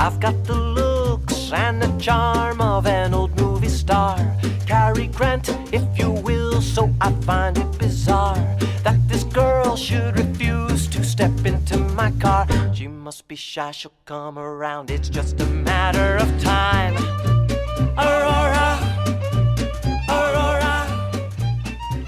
I've got the looks and the charm of an old movie star. Cary Grant, if you will, so I find it bizarre that this girl should refuse to step into my car. She must be shy, she'll come around, it's just a matter of time. Aurora, Aurora,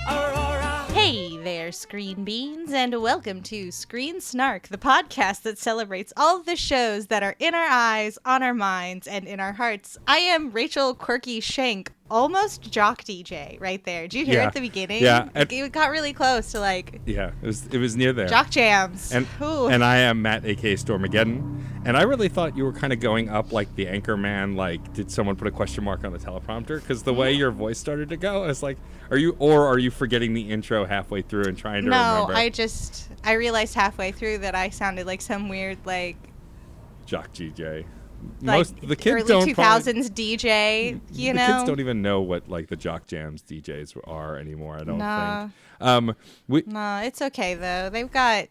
Aurora. Hey there, Screen Beans, and welcome to Screen Snark, the podcast that celebrates all of the shows that are in our eyes, on our minds, and in our hearts. I am Rachel Quirky Shank, almost jock DJ right there. Did you hear it at the beginning? Yeah. It got really close to Yeah, it was near there. jock jams. And I am Matt, a.k.a. Stormageddon. And I really thought you were kind of going up like the anchor man, like, did someone put a question mark on the teleprompter? Because the way your voice started to go, I was like, are you forgetting the intro halfway through and trying to remember? No, I realized halfway through that I sounded like some weird, jock DJ. The kids early 2000s DJ, you know? The kids don't even know what, the Jock Jams DJs are anymore, I don't think. No, it's okay, though. They've got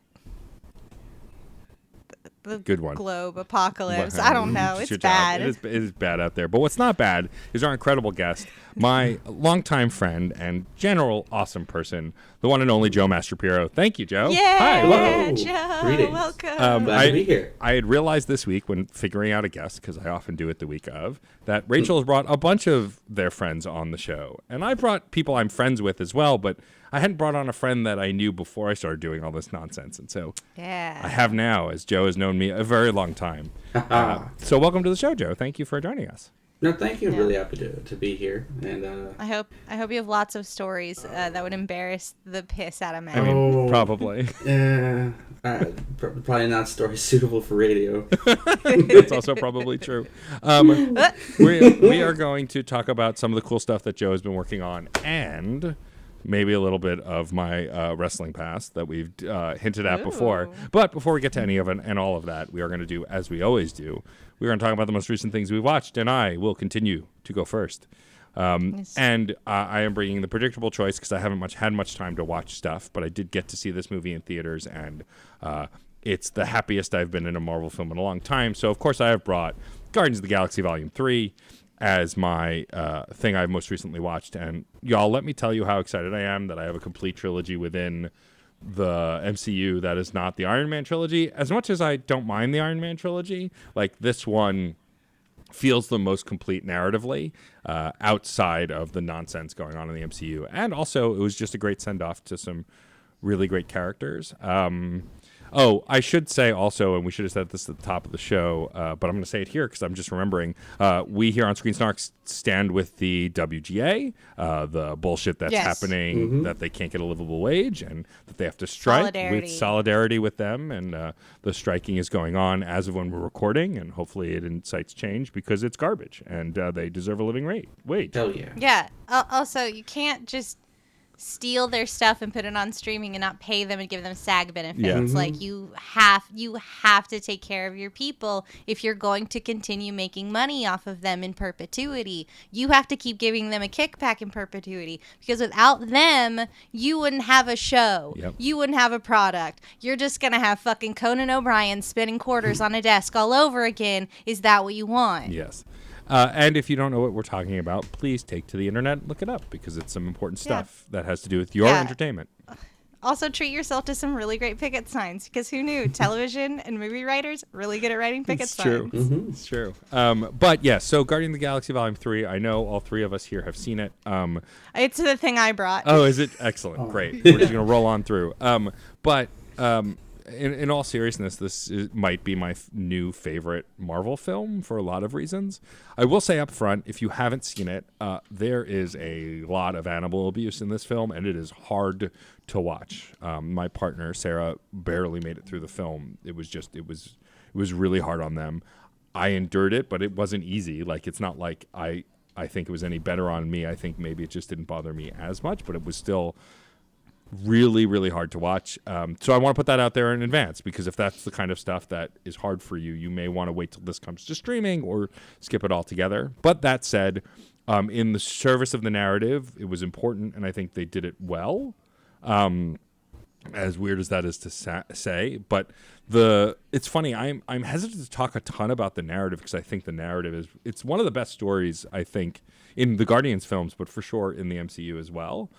the good one. Globe Apocalypse. I don't know. It's bad. It is bad out there. But what's not bad is our incredible guest, my longtime friend and general awesome person, the one and only Joe Mastropiero. Thank you, Joe. Yeah, Hi. Hello. Joe. Greetings. Welcome. Glad to be here. I had realized this week when figuring out a guest, because I often do it the week of, that Rachel has brought a bunch of their friends on the show. And I brought people I'm friends with as well, but I hadn't brought on a friend that I knew before I started doing all this nonsense. And so I have now, as Joe has known me a very long time. So welcome to the show, Joe. Thank you for joining us. No, thank you. I'm really happy to be here. And I hope you have lots of stories that would embarrass the piss out of Matt. I mean, probably. Probably not stories suitable for radio. It's also probably true. We are going to talk about some of the cool stuff that Joe has been working on and maybe a little bit of my wrestling past that we've hinted at before. But before we get to any of it and all of that, we are going to do, as we always do, we're going to talk about the most recent things we watched, and I will continue to go first. Yes. And I am bringing the predictable choice because I haven't had much time to watch stuff, but I did get to see this movie in theaters, and it's the happiest I've been in a Marvel film in a long time. So, of course, I have brought Guardians of the Galaxy Volume 3 as my thing I've most recently watched. And, y'all, let me tell you how excited I am that I have a complete trilogy within the MCU that is not the Iron Man trilogy. As much as I don't mind the Iron Man trilogy, this one feels the most complete narratively outside of the nonsense going on in the MCU. And also, it was just a great send-off to some really great characters. I should say also, and we should have said this at the top of the show, but I'm going to say it here because I'm just remembering, we here on Screen Snarks stand with the WGA, the bullshit that's happening, that they can't get a livable wage and that they have to strike with solidarity with them. And the striking is going on as of when we're recording, and hopefully it incites change because it's garbage and they deserve a living wage. Hell yeah. Yeah. Also, you can't just steal their stuff and put it on streaming and not pay them and give them SAG benefits. Yeah. You have to take care of your people if you're going to continue making money off of them in perpetuity. You have to keep giving them a kickback in perpetuity because without them, you wouldn't have a show. Yep. You wouldn't have a product. You're just going to have fucking Conan O'Brien spinning quarters on a desk all over again. Is that what you want? Yes. And if you don't know what we're talking about, please take to the internet and look it up because it's some important stuff that has to do with your entertainment. Also, treat yourself to some really great picket signs because who knew? Television and movie writers really good at writing picket signs. It's true. But yes, so Guardian of the Galaxy Volume 3, I know all three of us here have seen it. It's the thing I brought. Oh, is it? Excellent. Great. We're just going to roll on through. In all seriousness, might be my new favorite Marvel film for a lot of reasons. I will say up front, if you haven't seen it, there is a lot of animal abuse in this film, and it is hard to watch. My partner, Sarah, barely made it through the film. It was really hard on them. I endured it, but it wasn't easy. It's not like I think it was any better on me. I think maybe it just didn't bother me as much, but it was still really, really hard to watch. So I want to put that out there in advance because if that's the kind of stuff that is hard for you, you may want to wait till this comes to streaming or skip it altogether. But that said, in the service of the narrative, it was important, and I think they did it well. as weird as that is to say. But it's funny. I'm hesitant to talk a ton about the narrative because I think the narrative it's one of the best stories I think in the Guardians films, but for sure in the MCU as well.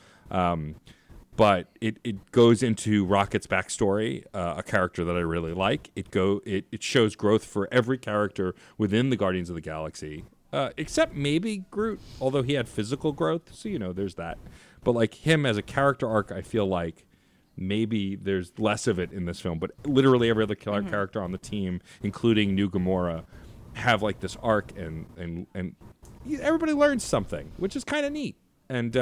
But it goes into Rocket's backstory, a character that I really like. It shows growth for every character within the Guardians of the Galaxy, except maybe Groot, although he had physical growth. So there's that. But like him as a character arc, I feel like maybe there's less of it in this film. But literally every other character on the team, including New Gamora, have like this arc, and everybody learns something, which is kind of neat. And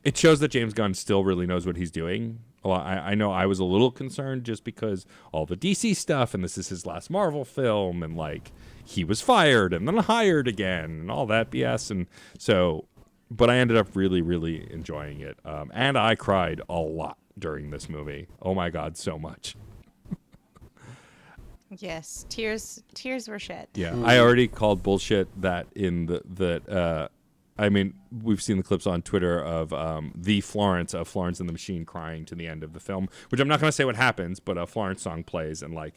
it shows that James Gunn still really knows what he's doing. Well, I know I was a little concerned just because all the DC stuff, and this is his last Marvel film, and like he was fired and then hired again, and all that BS. And so, but I ended up really, really enjoying it, and I cried a lot during this movie. Oh my God, so much. Yes, tears were shed. Yeah, I already called bullshit that I mean, we've seen the clips on Twitter of Florence and the Machine crying to the end of the film, which I'm not going to say what happens, but a Florence song plays, and like,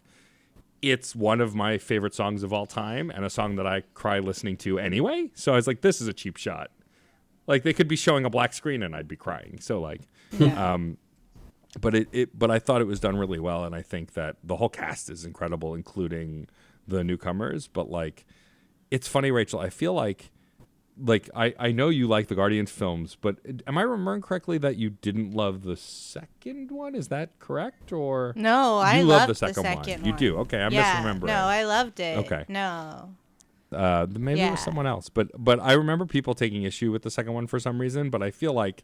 it's one of my favorite songs of all time, and a song that I cry listening to anyway. So I was like, this is a cheap shot. Like, they could be showing a black screen and I'd be crying. So like, Yeah. but I thought it was done really well, and I think that the whole cast is incredible, including the newcomers. But like, it's funny, Rachel. I feel like I know you like the Guardians films, but am I remembering correctly that you didn't love the second one? Is that correct? Or No, I you loved the second one. You do? Okay, I'm misremembering. No, I loved it. Okay. No. Maybe it was someone else, but I remember people taking issue with the second one for some reason. But I feel like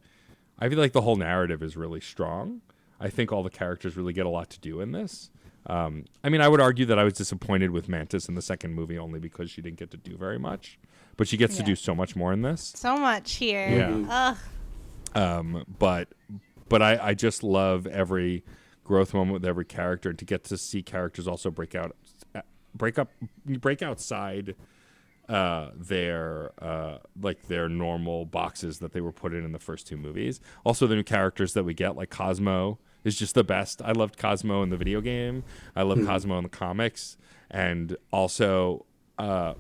the whole narrative is really strong. I think all the characters really get a lot to do in this. I mean, I would argue that I was disappointed with Mantis in the second movie only because she didn't get to do very much, but she gets to do so much more in this. So much here. Yeah. Ugh. But I just love every growth moment with every character, and to get to see characters also break outside their normal boxes that they were put in the first two movies. Also, the new characters that we get, like Cosmo, is just the best. I loved Cosmo in the video game. I love Cosmo in the comics. And also, a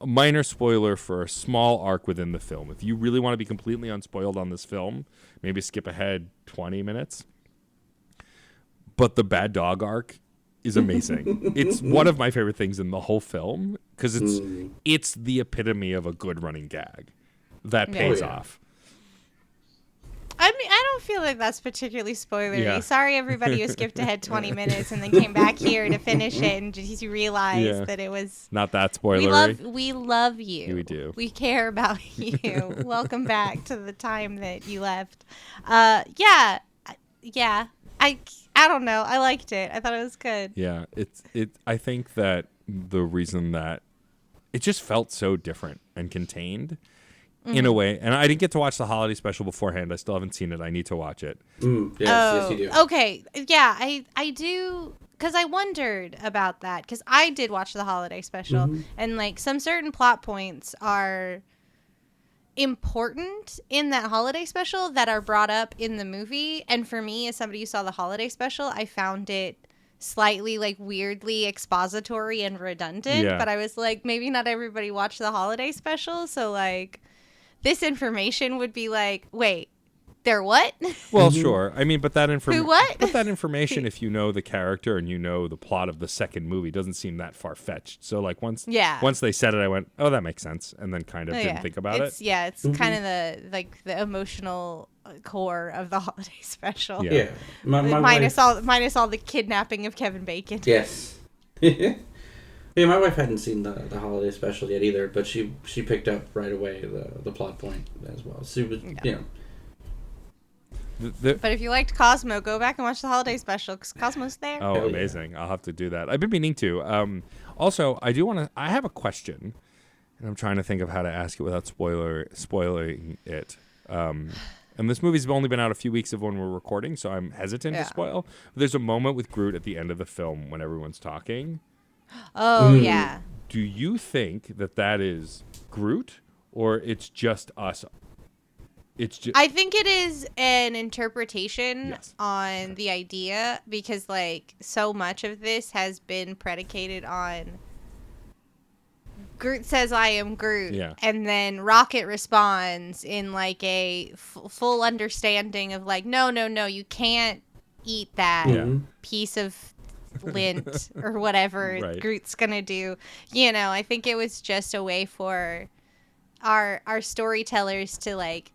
minor spoiler for a small arc within the film. If you really want to be completely unspoiled on this film, maybe skip ahead 20 minutes. But the bad dog arc is amazing. It's one of my favorite things in the whole film because it's the epitome of a good running gag that pays off. I mean, I don't feel like that's particularly spoilery. Yeah. Sorry, everybody who skipped ahead 20 minutes and then came back here to finish it and just realized that it was not that spoilery. We love you. We do. We care about you. Welcome back to the time that you left. Yeah. I don't know. I liked it. I thought it was good. Yeah, I think that the reason that it just felt so different and contained in a way, and I didn't get to watch the holiday special beforehand. I still haven't seen it. I need to watch it. Yes, you do. Okay. Yeah, I do, because I wondered about that, because I did watch the holiday special, and like some certain plot points are important in that holiday special that are brought up in the movie, and for me, as somebody who saw the holiday special, I found it slightly like weirdly expository and redundant. But I was like, maybe not everybody watched the holiday special, so like this information would be like, wait, they're what? Well, sure. I mean, but that information. Who what? But that information, if you know the character and you know the plot of the second movie, doesn't seem that far fetched. So like once they said it, I went, oh, that makes sense, and then kind of didn't think about it. Yeah, it's kind of the emotional core of the holiday special. Yeah. Minus all the kidnapping of Kevin Bacon. Yes. Yeah, my wife hadn't seen the holiday special yet either, but she picked up right away the plot point as well. So it was, But if you liked Cosmo, go back and watch the holiday special because Cosmo's there. Oh, amazing! I'll have to do that. I've been meaning to. Also, I do want to. I have a question, and I'm trying to think of how to ask it without spoiling it. And this movie's only been out a few weeks of when we're recording, so I'm hesitant to spoil. There's a moment with Groot at the end of the film when everyone's talking. Oh, yeah. Do you think that is Groot, or it's just us It's just I think it is an interpretation Yes. on the idea because, like, so much of this has been predicated on Groot says, "I am Groot," Yeah. and then Rocket responds in like a full understanding of like, "No, no, no, you can't eat that Yeah. piece of lint or whatever Right. Groot's gonna do." You know, I think it was just a way for our storytellers to like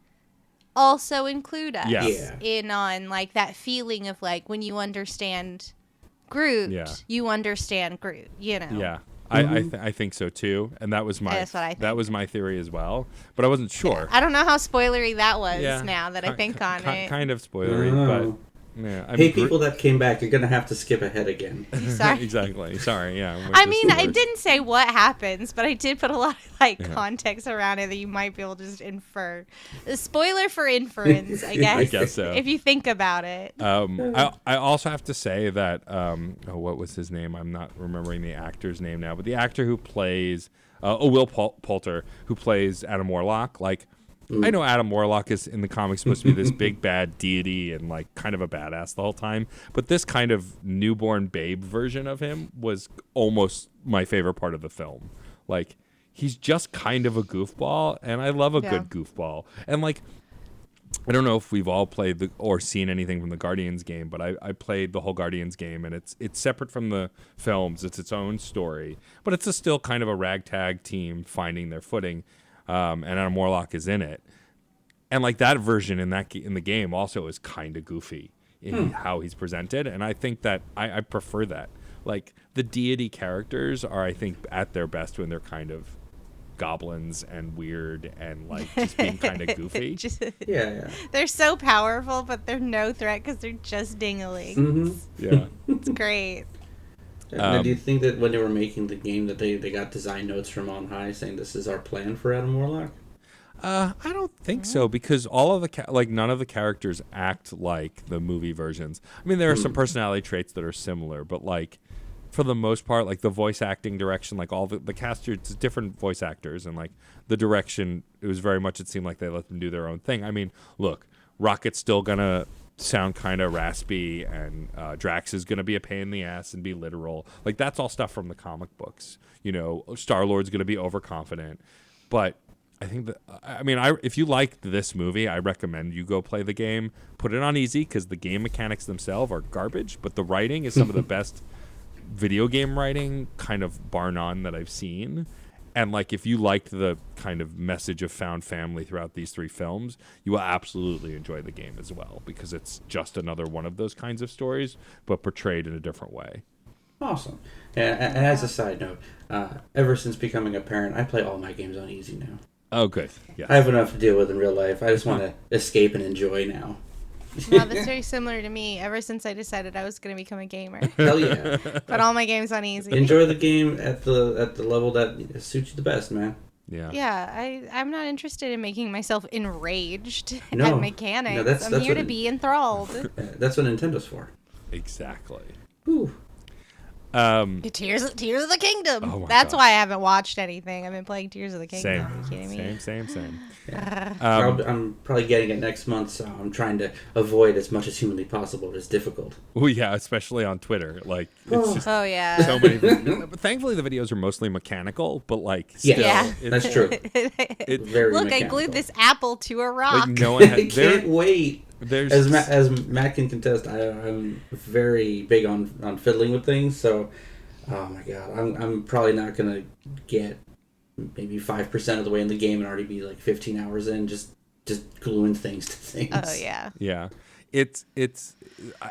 also include us Yes. Yeah. in on like that feeling of like when you understand Groot, Yeah. you understand Groot. You know. Yeah. Mhm. I think so too, and that was my That's what I that think. was my theory as well, but I wasn't sure. I don't know how spoilery that was Yeah. now that I think on it. Kind of spoilery, Oh. but yeah. I Hey, mean, people that came back, you're gonna have to skip ahead again. Sorry. exactly. Sorry. Yeah. with I the mean, I spoilers. didn't say what happens, but I did put a lot of like Yeah. context around it that you might be able to just infer. A spoiler for inference, I guess. I guess so. If you think about it. I also have to say that what was his name? I'm not remembering the actor's name now, but the actor who plays Will Poulter, who plays Adam Warlock, like. I know Adam Warlock is in the comics supposed to be this big bad deity and like kind of a badass the whole time, but this kind of newborn babe version of him was almost my favorite part of the film. Like he's just kind of a goofball, and I love a Yeah. good goofball. And like I don't know if we've all played or seen anything from the Guardians game, but I played the whole Guardians game, and it's separate from the films. It's its own story, but it's still kind of a ragtag team finding their footing. And Adam Warlock is in it, and like that version in the game also is kind of goofy in how he's presented, and I think that I prefer that. Like the deity characters are, I think, at their best when they're kind of goblins and weird and like just being kind of goofy. Yeah. They're so powerful, but they're no threat because they're just dinglings. Mm-hmm. Yeah, It's great. Do you think that when they were making the game that they got design notes from on high saying this is our plan for Adam Warlock? I don't think so, because all of the none of the characters act like the movie versions. I mean, there are some personality traits that are similar, but like for the most part, like the voice acting direction, like all the cast, it's different voice actors, and like the direction, it was very much, it seemed like they let them do their own thing. I mean, look, Rocket's still gonna sound kind of raspy, and Drax is gonna be a pain in the ass and be literal. Like that's all stuff from the comic books. You know, Star-Lord's gonna be overconfident, but I think that, I mean, if you liked this movie, I recommend you go play the game. Put it on easy, because the game mechanics themselves are garbage, but the writing is some of the best video game writing, kind of bar none, that I've seen. And like, if you liked the kind of message of found family throughout these three films, you will absolutely enjoy the game as well, because it's just another one of those kinds of stories, but portrayed in a different way. Awesome. And as a side note, ever since becoming a parent, I play all my games on easy now. Oh, good. Yeah. I have enough to deal with in real life. I just want to escape and enjoy now. Wow, that's very similar to me ever since I decided I was going to become a gamer. Hell yeah. Put all my games on easy. Enjoy the game at the level that suits you the best, man. Yeah. Yeah, I'm not interested in making myself enraged No. at mechanics. No, that's I'm here what to be enthralled. That's what Nintendo's for. Exactly. Whew. Tears of the Kingdom. Oh my That's God. why I haven't watched anything. I've been playing Tears of the Kingdom. Same. Are you kidding me? Same. I'm probably getting it next month, so I'm trying to avoid as much as humanly possible. But it's difficult. Oh yeah, especially on Twitter. Like it's just Oh yeah. so many. But thankfully, the videos are mostly mechanical, but like Yeah. still, Yeah. it's- That's true. Very Look, I mechanical. glued this apple to a rock. Like no one I had. can't wait. There's As Matt can contest, I'm very big on fiddling with things. So, oh my god, I'm probably not gonna get maybe 5% of the way in the game and already be like 15 hours in just gluing things to things. Oh yeah. Yeah, it's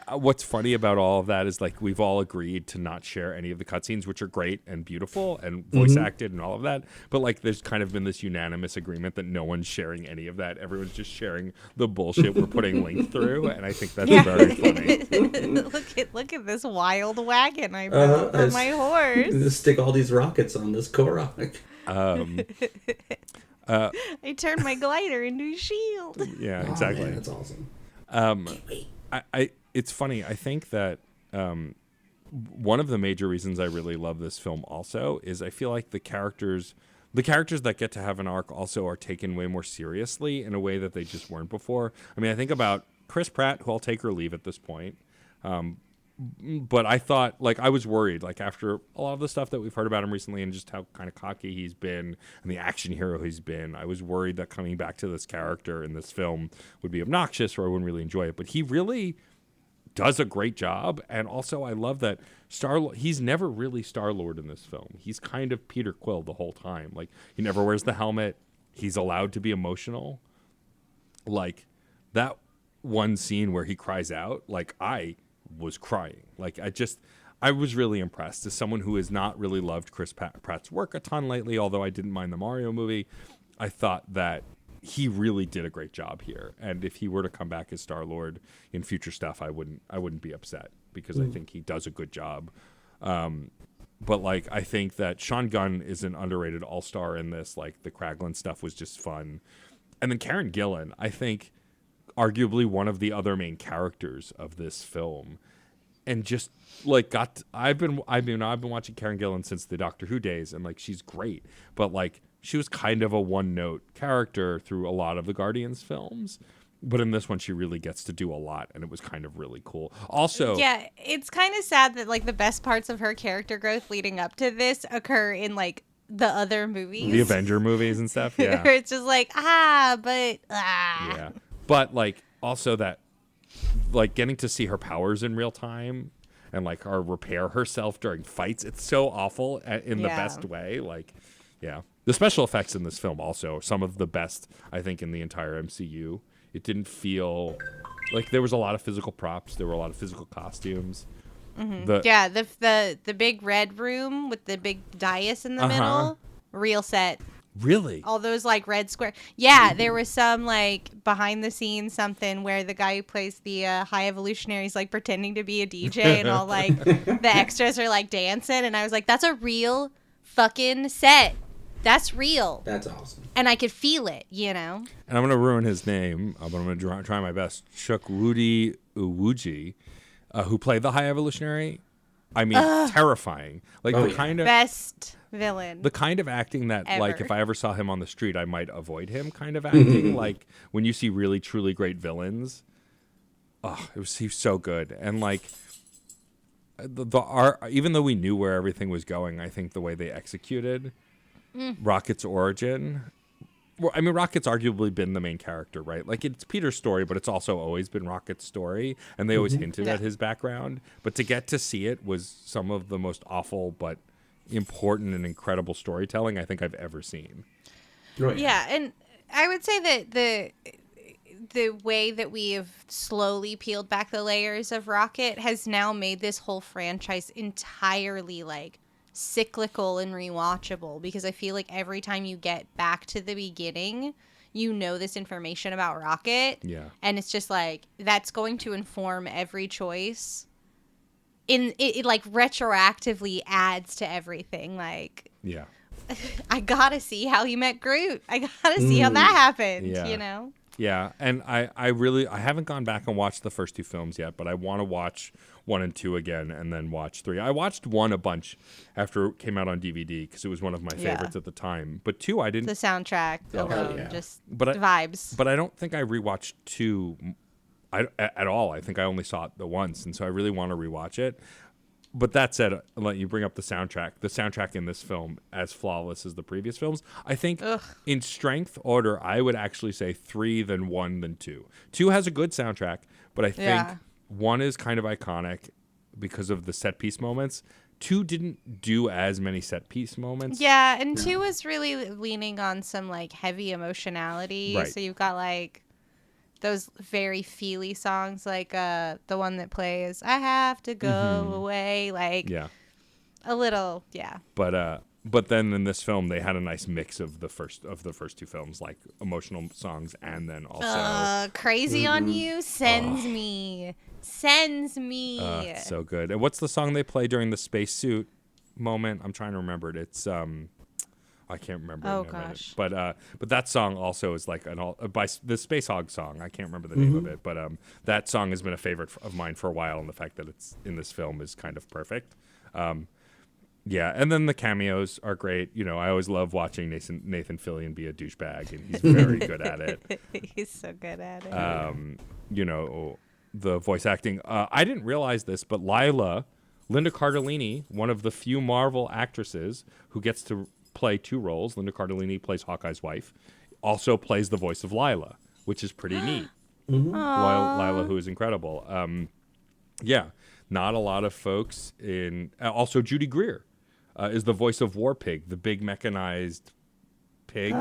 what's funny about all of that is like we've all agreed to not share any of the cutscenes, which are great and beautiful and voice acted and all of that. But like, there's kind of been this unanimous agreement that no one's sharing any of that. Everyone's just sharing the bullshit we're putting Link through, and I think that's very funny. look at this wild wagon I built for my horse. Just stick all these rockets on this Korok. I turned my glider into a shield. Yeah, Oh, exactly. man, that's awesome. It's funny. I think that one of the major reasons I really love this film also is I feel like the characters the characters that get to have an arc also are taken way more seriously in a way that they just weren't before. I mean, I think about Chris Pratt, who I'll take or leave at this point. But I thought, like, I was worried, like, after a lot of the stuff that we've heard about him recently and just how kind of cocky he's been and the action hero he's been, I was worried that coming back to this character in this film would be obnoxious or I wouldn't really enjoy it. But he really does a great job. And also, I love that he's never really Star-Lord in this film. He's kind of Peter Quill the whole time. Like, he never wears the helmet. He's allowed to be emotional. Like, that one scene where he cries out, like, I was crying. Like, I was really impressed. As someone who has not really loved Chris Pratt's work a ton lately, although I didn't mind the Mario movie, I thought that he really did a great job here. And if he were to come back as Star-Lord in future stuff, I wouldn't be upset because I think he does a good job. But like, I think that Sean Gunn is an underrated all-star in this. Like, the Kraglin stuff was just fun. And then Karen Gillan, I think, arguably one of the other main characters of this film, and just like I've been watching Karen Gillan since the Doctor Who days, and like, she's great, but like, she was kind of a one-note character through a lot of the Guardians films, but in this one she really gets to do a lot, and it was kind of really cool. Also, yeah, it's kind of sad that like the best parts of her character growth leading up to this occur in like the other movies, the Avenger movies and stuff. Yeah, where it's just like yeah. But like, also that, like, getting to see her powers in real time and like her repair herself during fights, it's so awful in the best way. Like, yeah, the special effects in this film also some of the best, I think, in the entire MCU. It didn't feel like there was a lot of physical props. There were a lot of physical costumes. Mm-hmm. The big red room with the big dais in the middle, real set. Really? All those like red square. Yeah, there was some like behind the scenes something where the guy who plays the High Evolutionary is like pretending to be a DJ and all like the extras are like dancing, and I was like, that's a real fucking set. That's real. That's awesome. And I could feel it, you know? And I'm going to ruin his name, but I'm going to try my best. Chukwudi Iwuji, who played the High Evolutionary. I mean, terrifying. Like, kind of best villain. The kind of acting that, ever. like, if I ever saw him on the street, I might avoid him kind of acting. Like, when you see really, truly great villains, he's so good. And, like, the art, even though we knew where everything was going, I think the way they executed Rocket's origin. Well, I mean, Rocket's arguably been the main character, right? Like, it's Peter's story, but it's also always been Rocket's story, and they always hinted at his background. But to get to see it was some of the most awful but important and incredible storytelling I think I've ever seen. Right. Yeah, and I would say that the way that we have slowly peeled back the layers of Rocket has now made this whole franchise entirely, like, cyclical and rewatchable, because I feel like every time you get back to the beginning, you know this information about Rocket. Yeah. And it's just like, that's going to inform every choice. It like retroactively adds to everything. Like, Yeah. I gotta see how he met Groot. I gotta see how that happened, Yeah. you know? Yeah, and I haven't gone back and watched the first two films yet, but I want to watch 1 and 2 again and then watch 3. I watched 1 a bunch after it came out on DVD because it was one of my favorites at the time. But 2 I didn't. The soundtrack alone, just vibes. But I don't think I rewatched 2 at all. I think I only saw it the once, and so I really want to rewatch it. But that said, I'll let you bring up the soundtrack. The soundtrack in this film, as flawless as the previous films, I think in strength order, I would actually say 3, then 1, then 2. 2 has a good soundtrack, but I think 1 is kind of iconic because of the set piece moments. 2 didn't do as many set piece moments. Yeah, and 2 was really leaning on some like heavy emotionality. Right. So you've got like those very feely songs, like the one that plays "I Have to Go Away," like a little, But then in this film, they had a nice mix of the first 2 films, like emotional songs, and then also "Crazy on You" sends me. So good. And what's the song they play during the spacesuit moment? I'm trying to remember it. It's I can't remember. Oh it in a minute. gosh. But that song also is like by the Space Hog song. I can't remember the name of it, but that song has been a favorite of mine for a while, and the fact that it's in this film is kind of perfect. Yeah, and then the cameos are great. You know, I always love watching Nathan Fillion be a douchebag, and he's very good at it. He's so good at it. You know, the voice acting. I didn't realize this, but Linda Cardellini, one of the few Marvel actresses who gets to play two roles. Linda Cardellini plays Hawkeye's wife, also plays the voice of Lila, which is pretty neat. Lila, who is incredible. Yeah, not a lot of folks in. Also, Judy Greer is the voice of War Pig, the big mechanized pig.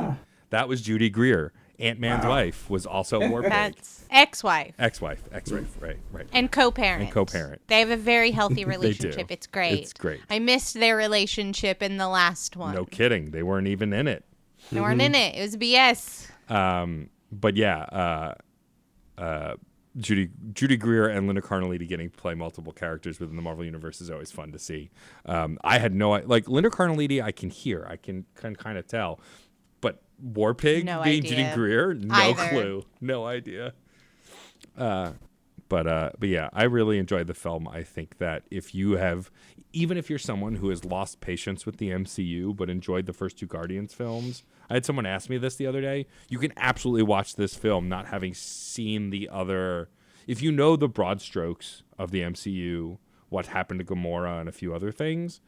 That was Judy Greer. Ant-Man's wife was also War Pig. That's ex-wife. Ex-wife, right. And co-parent. And co-parent. They have a very healthy relationship. do. It's great. It's great. I missed their relationship in the last one. No kidding. They weren't even in it. They weren't in it. It was BS. But yeah, Judy Greer and Linda Cardellini getting to play multiple characters within the Marvel Universe is always fun to see. I had Linda Cardellini, I can hear. I can kind of tell. But War Pig No being idea. Judy Greer, no Either. clue. No idea. But yeah, I really enjoyed the film. I think that even if you're someone who has lost patience with the MCU but enjoyed the first two Guardians films, I had someone ask me this the other day. You can absolutely watch this film not having seen the other. If you know the broad strokes of the MCU, what happened to Gamora and a few other things,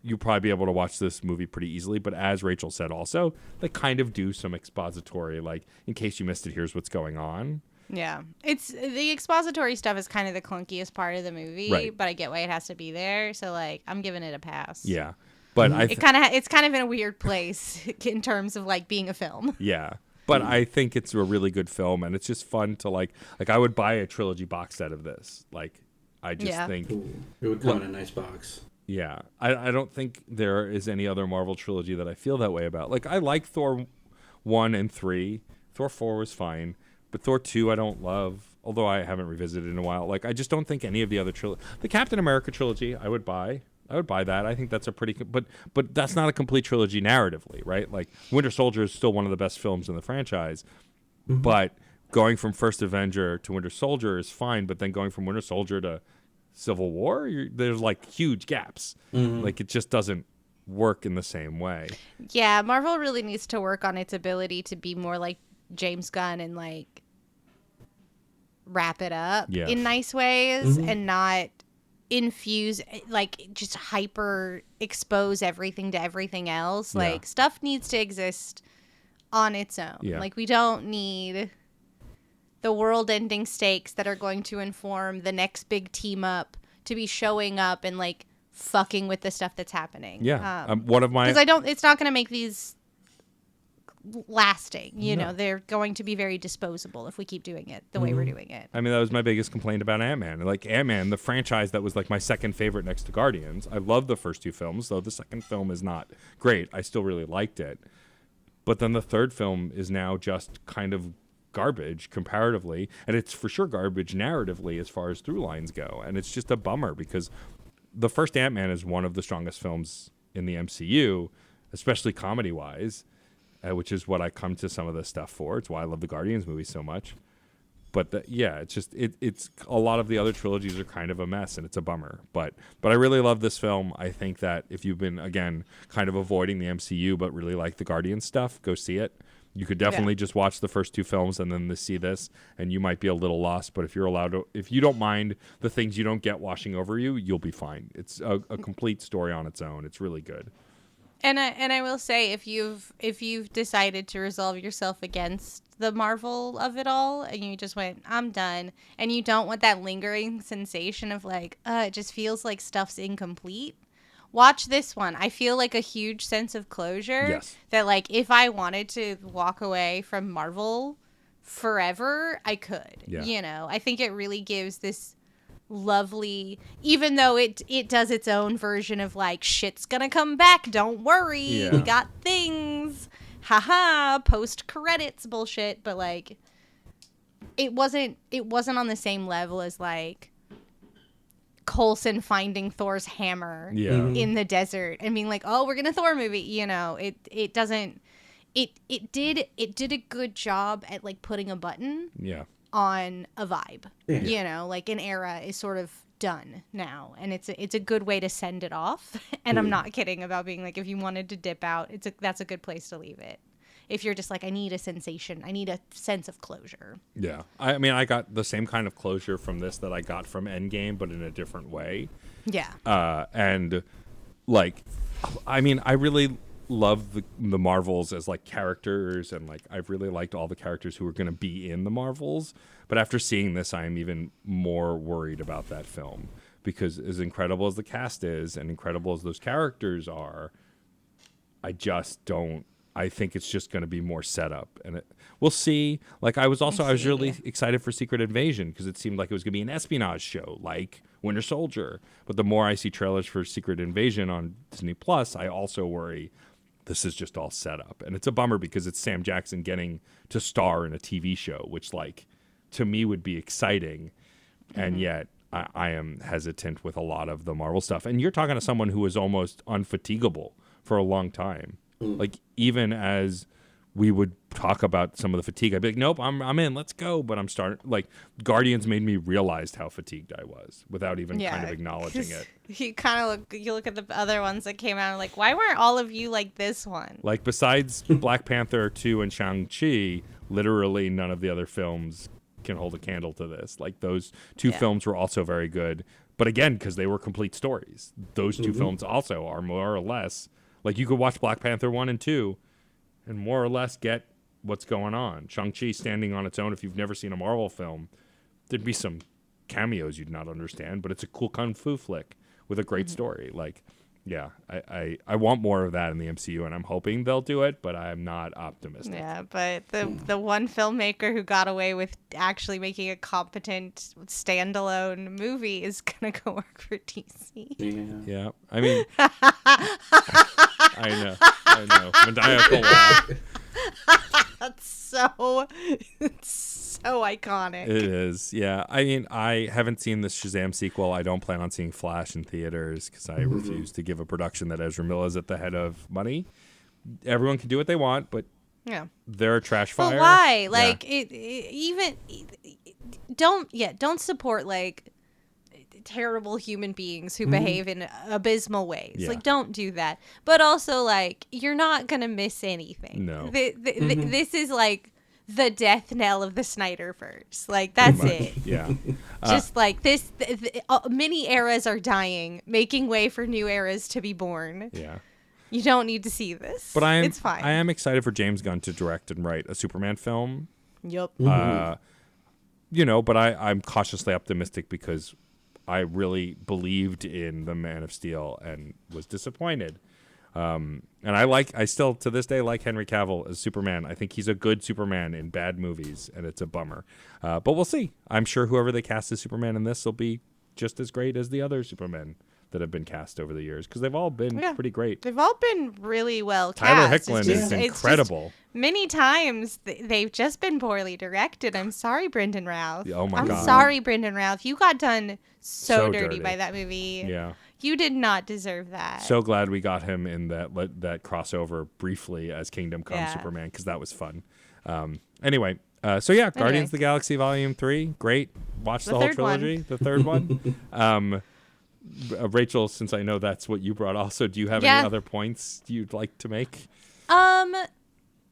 you'll probably be able to watch this movie pretty easily. But as Rachel said also, they kind of do some expository, like, in case you missed it, here's what's going on. Yeah. It's the expository stuff is kind of the clunkiest part of the movie, Right. but I get why it has to be there. So like I'm giving it a pass. Yeah. But It's kind of in a weird place in terms of like being a film. Yeah. But I think it's a really good film, and it's just fun to like I would buy a trilogy box set of this. Like, I just think Ooh, it would come in a nice box. Yeah, I don't think there is any other Marvel trilogy that I feel that way about. Like, I like Thor 1 and 3. Thor 4 was fine, but Thor 2 I don't love, although I haven't revisited it in a while. Like, I just don't think any of the other the Captain America trilogy, I would buy that. I think that's a pretty but that's not a complete trilogy narratively, right? Like, Winter Soldier is still one of the best films in the franchise, but going from First Avenger to Winter Soldier is fine, but then going from Winter Soldier to Civil War, there's like huge gaps. Like, it just doesn't work in the same way. Yeah, Marvel really needs to work on its ability to be more like James Gunn and like wrap it up Yeah. in nice ways and not infuse like just hyper expose everything to everything else. Yeah. Like, stuff needs to exist on its own. Yeah. Like, we don't need the world-ending stakes that are going to inform the next big team up to be showing up and like fucking with the stuff that's happening. Yeah. One of my Because it's not going to make these lasting. You know, they're going to be very disposable if we keep doing it the way we're doing it. I mean, that was my biggest complaint about Ant-Man. Like, Ant-Man, the franchise that was like my second favorite next to Guardians. I love the first two films, though the second film is not great. I still really liked it. But then the third film is now just kind of garbage comparatively, and it's for sure garbage narratively as far as through lines go. And it's just a bummer because the first Ant-Man is one of the strongest films in the MCU, especially comedy-wise, which is what I come to some of this stuff for. It's why I love the Guardians movies so much. But it's just it's a lot of the other trilogies are kind of a mess, and it's a bummer. But I really love this film. I think that if you've been, again, kind of avoiding the MCU but really like the Guardians stuff, go see it. You could definitely just watch the first two films and then see this, and you might be a little lost. But if you don't mind the things you don't get washing over you, you'll be fine. It's a complete story on its own. It's really good. And I will say, if you've decided to resolve yourself against the Marvel of it all, and you just went, I'm done, and you don't want that lingering sensation of like, it just feels like stuff's incomplete, watch this one. I feel like a huge sense of closure. Yes. That like, if I wanted to walk away from Marvel forever, I could. Yeah. You know, I think it really gives this lovely, even though it does its own version of like, shit's gonna come back, don't worry, we got things, haha, post credits bullshit. But like, it wasn't on the same level as like Coulson finding Thor's hammer in the desert and being like, oh, we're gonna Thor movie. You know, it doesn't. It did a good job at like putting a button on a vibe. You know, like an era is sort of done now, and it's a good way to send it off. And I'm not kidding about being like, if you wanted to dip out, that's a good place to leave it. If you're just like, I need a sensation, I need a sense of closure. Yeah. I mean, I got the same kind of closure from this that I got from Endgame, but in a different way. Yeah. And like, I mean, I really love the Marvels as like characters, and like I've really liked all the characters who are going to be in the Marvels. But after seeing this, I am even more worried about that film, because as incredible as the cast is and incredible as those characters are, I just don't. I think it's just going to be more setup, and we'll see. Like I was really excited for Secret Invasion because it seemed like it was going to be an espionage show, like Winter Soldier. But the more I see trailers for Secret Invasion on Disney Plus, I also worry this is just all set up, and it's a bummer because it's Sam Jackson getting to star in a TV show, which like to me would be exciting, and yet I am hesitant with a lot of the Marvel stuff. And you're talking to someone who was almost unfatigable for a long time. Like even as we would talk about some of the fatigue, I'd be like, nope, I'm in, let's go. But I'm starting, like, Guardians made me realize how fatigued I was without even kind of acknowledging it. You look at the other ones that came out and like, why weren't all of you like this one? Like besides Black Panther 2 and Shang-Chi, literally none of the other films can hold a candle to this. Like those two films were also very good. But again, because they were complete stories, those two films also are more or less, like you could watch Black Panther 1 and 2 and more or less get what's going on. Shang-Chi standing on its own, if you've never seen a Marvel film, there'd be some cameos you'd not understand, but it's a cool kung fu flick with a great story. Like, yeah, I want more of that in the MCU, and I'm hoping they'll do it, but I'm not optimistic. Yeah, but the one filmmaker who got away with actually making a competent standalone movie is going to go work for DC. Yeah. I mean, I know. Maniacal laugh. That's so iconic. It is, yeah. I mean, I haven't seen the Shazam sequel. I don't plan on seeing Flash in theaters because I refuse to give a production that Ezra Miller is at the head of money. Everyone can do what they want, but they're a trash fire. But why? Like, don't support like terrible human beings who behave in abysmal ways. Yeah. Like, don't do that. But also, like, you're not gonna miss anything. No. This is like the death knell of the Snyderverse. Like, that's it. Yeah. Just like this, many eras are dying, making way for new eras to be born. Yeah. You don't need to see this. But it's fine. I am excited for James Gunn to direct and write a Superman film. Yep. But I'm cautiously optimistic because I really believed in the Man of Steel and was disappointed. And I still to this day like Henry Cavill as Superman. I think he's a good Superman in bad movies, and it's a bummer. But we'll see. I'm sure whoever they cast as Superman in this will be just as great as the other Supermen that have been cast over the years, because they've all been pretty great. They've all been really well Tyler cast. Hoechlin is incredible. Many times they've just been poorly directed. I'm sorry, Brendan Routh. Oh my God. I'm sorry, Brendan Routh. You got done so dirty by that movie. Yeah. You did not deserve that. So glad we got him in that crossover briefly as Kingdom Come Superman, because that was fun. Anyway, Guardians of the Galaxy Volume 3, great. Watch the whole trilogy. The third one. Rachel, since I know that's what you brought also, do you have any other points you'd like to make?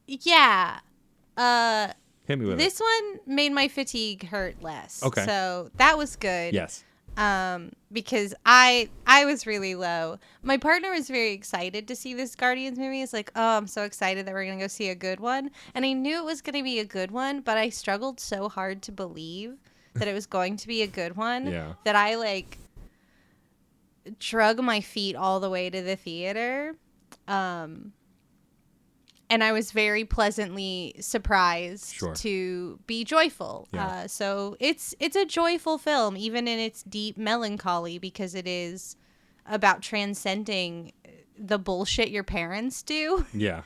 Yeah. Hit me with this one made my fatigue hurt less. Okay. So that was good. Yes. Because I was really low. My partner was very excited to see this Guardians movie. It's like, oh, I'm so excited that we're going to go see a good one. And I knew it was going to be a good one, but I struggled so hard to believe that it was going to be a good one that I like drug my feet all the way to the theater. And I was very pleasantly surprised to be joyful. Yeah. So it's a joyful film, even in its deep melancholy, because it is about transcending the bullshit your parents do. Yeah.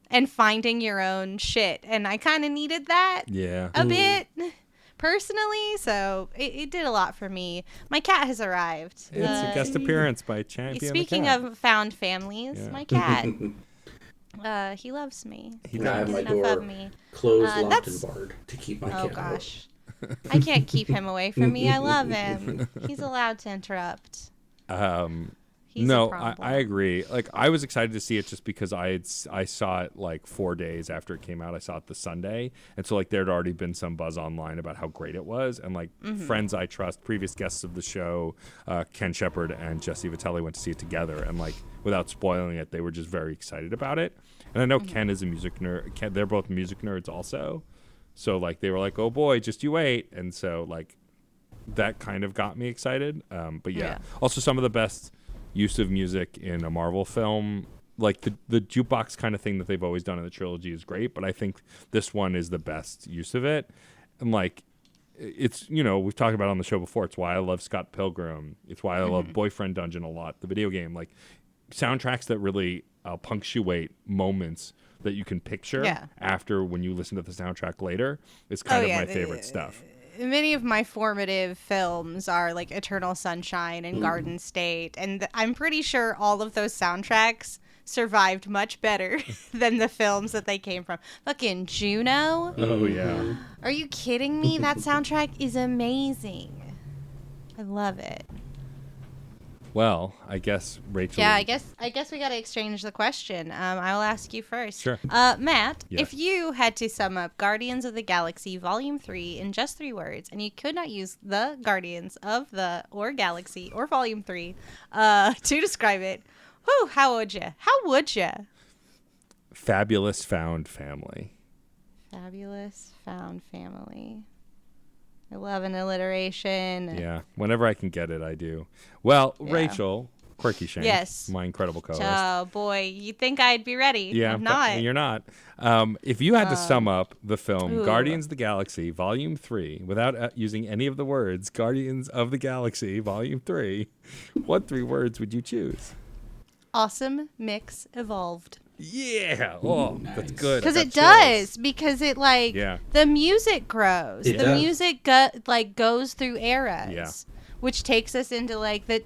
And finding your own shit. And I kind of needed that a bit personally. So it did a lot for me. My cat has arrived. It's a guest appearance by Champion Speaking the cat. of found families, my cat. He loves me. I have my enough door of me. closed, locked, and barred to keep my cat out. Oh gosh. I can't keep him away from me. I love him. He's allowed to interrupt. He's a No, problem. I agree. Like, I was excited to see it just because I saw it like 4 days after it came out. I saw it the Sunday, and so like there'd already been some buzz online about how great it was, and like friends I trust, previous guests of the show, Ken Shepard and Jesse Vitelli went to see it together, and like without spoiling it, they were just very excited about it. And I know Ken is a music nerd. They're both music nerds also, so like they were like, "Oh boy, just you wait," and so like that kind of got me excited. But yeah, also some of the best use of music in a Marvel film, like the jukebox kind of thing that they've always done in the trilogy is great, but I think this one is the best use of it. And like, it's, you know, we've talked about it on the show before, it's why I love Scott Pilgrim, it's why I love Boyfriend Dungeon a lot, the video game. Like, soundtracks that really punctuate moments that you can picture after when you listen to the soundtrack later is kind of my favorite stuff. Many of my formative films are like Eternal Sunshine and Garden State, and I'm pretty sure all of those soundtracks survived much better than the films that they came from. Fucking Juno. Oh yeah. Are you kidding me? That soundtrack is amazing. I love it. Well, I guess Rachel. Yeah, I guess we got to exchange the question. I'll ask you first. Sure. Matt, Yes. if you had to sum up Guardians of the Galaxy Volume 3 in just 3 words, and you could not use the Guardians of the or Galaxy or Volume 3 to describe it, how would you? Fabulous found family. Fabulous found family. I love an alliteration. Yeah, whenever I can get it, I do. Well, Yeah. Rachel, Quirky Shank, Yes. my incredible co-host. Oh boy, you'd think I'd be ready. Yeah, I'm but not. you're not. If you had to sum up the film Ooh. Guardians of the Galaxy Volume 3 without using any of the words Guardians of the Galaxy Volume 3, what 3 words would you choose? Awesome mix evolved. Yeah. Oh, Nice. that's good. Because I it got does. chills. Because it like Yeah. the music grows. It the does. music like goes through eras. Yeah. Which takes us into like the,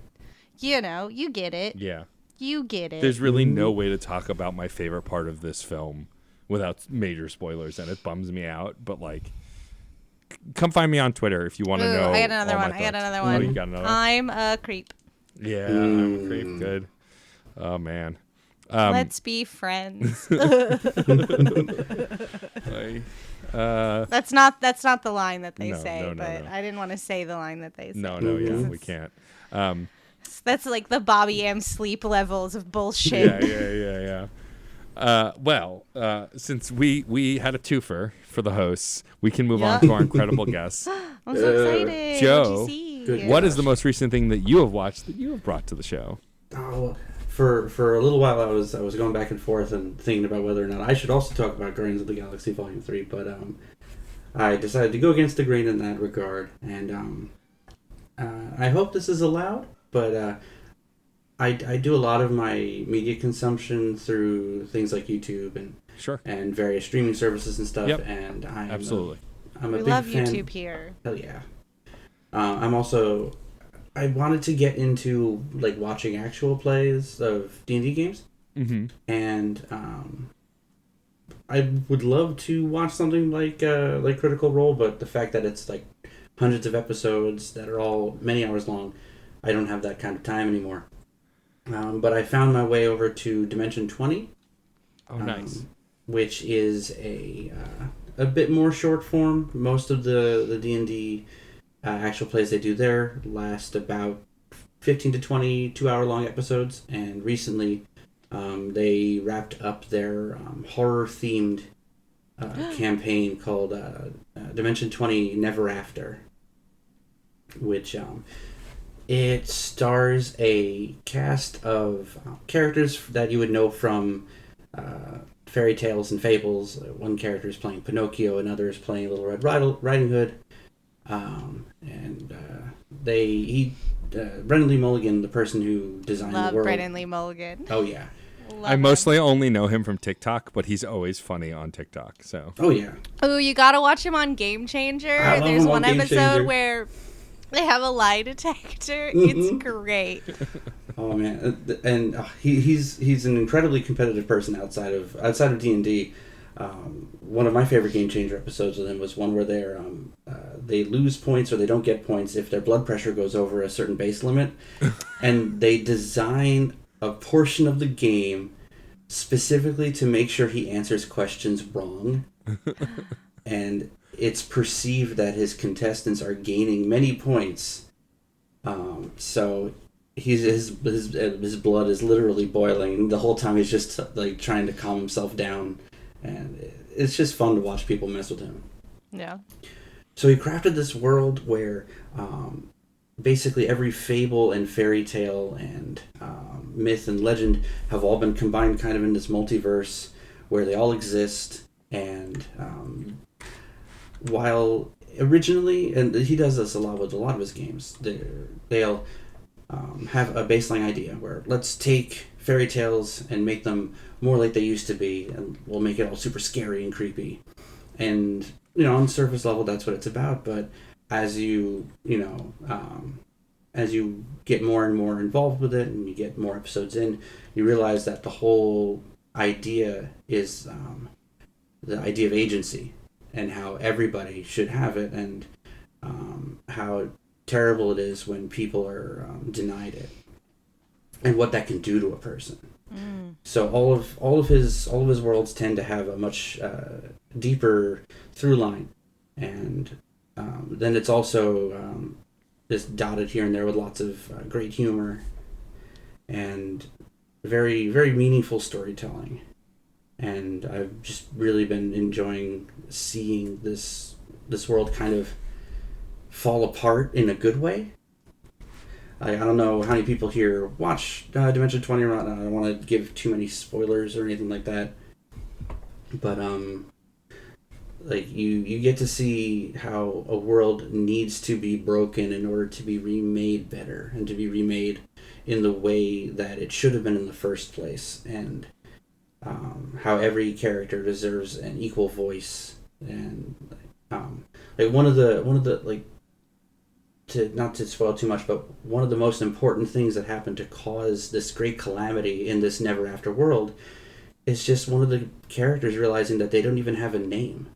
you know, you get it. Yeah. You get it. There's really no way to talk about my favorite part of this film without major spoilers, and it bums me out. But like, come find me on Twitter if you want to Ooh, know. I got another all my one. I got thoughts. another Oh, one. you got another one? I'm a creep. Yeah, I'm a creep. Good. Oh man. Let's be friends. That's not the line that they No, say, no, but no. I didn't want to say the line that they say. No, yeah, we can't. That's like the Bobby M sleep levels of bullshit. Yeah. Well, since we had a twofer for the hosts, we can move on to our incredible guests. I'm so excited. Joe, What'd you see? good. What is the most recent thing that you have watched that you have brought to the show? Oh, for a little while I was going back and forth and thinking about whether or not I should also talk about Guardians of the Galaxy Volume 3, but I decided to go against the grain in that regard, and I hope this is allowed, but I do a lot of my media consumption through things like YouTube Sure. and various streaming services and stuff, Yep. and Absolutely. I'm a We big love fan. YouTube here. Hell yeah. I wanted to get into like watching actual plays of D&D games, and I would love to watch something like Critical Role, but the fact that it's like hundreds of episodes that are all many hours long, I don't have that kind of time anymore. But I found my way over to Dimension 20. Oh, nice. Which is a bit more short form. Most of the D&D actual plays they do there last about 15 to 20 2-hour-long episodes, and recently they wrapped up their horror-themed campaign called Dimension 20 Never After, which it stars a cast of characters that you would know from fairy tales and fables. One character is playing Pinocchio, another is playing Little Red Riding Hood, Brendan Lee Mulligan, the person who designed Love the world. Brendan Lee Mulligan. Oh yeah. I mostly only know him from TikTok, but he's always funny on TikTok. So Oh yeah. Oh, you gotta watch him on Game Changer. I love There's him on one Game episode Changer. where they have a lie detector. It's great. Oh man, and he's an incredibly competitive person outside of D&D. one of my favorite Game Changer episodes of them was one where they lose points or they don't get points if their blood pressure goes over a certain base limit, and they design a portion of the game specifically to make sure he answers questions wrong, and it's perceived that his contestants are gaining many points. So his blood is literally boiling the whole time. He's just like trying to calm himself down, and it's just fun to watch people mess with him. Yeah. So he crafted this world where basically every fable and fairy tale and myth and legend have all been combined kind of in this multiverse where they all exist. And while originally, and he does this a lot with a lot of his games, they'll have a baseline idea where let's take fairy tales and make them more like they used to be, and we'll make it all super scary and creepy. And on surface level, that's what it's about. But as you get more and more involved with it, and you get more episodes in, you realize that the whole idea is the idea of agency, and how everybody should have it, and how terrible it is when people are denied it, and what that can do to a person. So all of his worlds tend to have a much deeper through line, and then it's also just dotted here and there with lots of great humor and very, very meaningful storytelling. And I've just really been enjoying seeing this world kind of fall apart in a good way. I don't know how many people here watch Dimension 20 or not. I don't want to give too many spoilers or anything like that. But like you get to see how a world needs to be broken in order to be remade better, and to be remade in the way that it should have been in the first place, and how every character deserves an equal voice. And like one of the like, to not to spoil too much, but one of the most important things that happened to cause this great calamity in this never after world is just one of the characters realizing that they don't even have a name.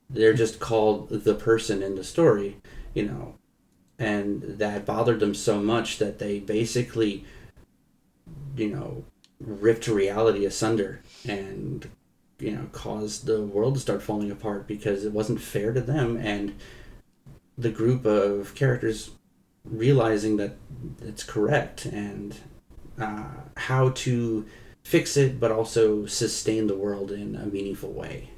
They're just called the person in the story, and that bothered them so much that they basically, ripped reality asunder and, caused the world to start falling apart because it wasn't fair to them. And the group of characters realizing that it's correct, and how to fix it, but also sustain the world in a meaningful way.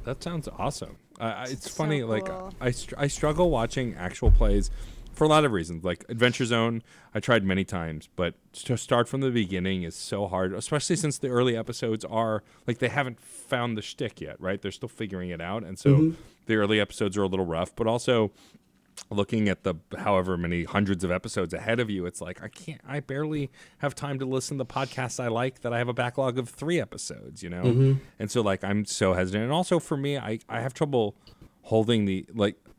That sounds awesome. It's So funny, like cool. I struggle watching actual plays for a lot of reasons. Like Adventure Zone, I tried many times, but to start from the beginning is so hard, especially since the early episodes are like they haven't found the shtick yet, right? They're still figuring it out, and so the early episodes are a little rough. But also, looking at the however many hundreds of episodes ahead of you, it's like I barely have time to listen to podcasts I like that I have a backlog of 3 episodes, and so like I'm so hesitant. And also for me, I have trouble holding the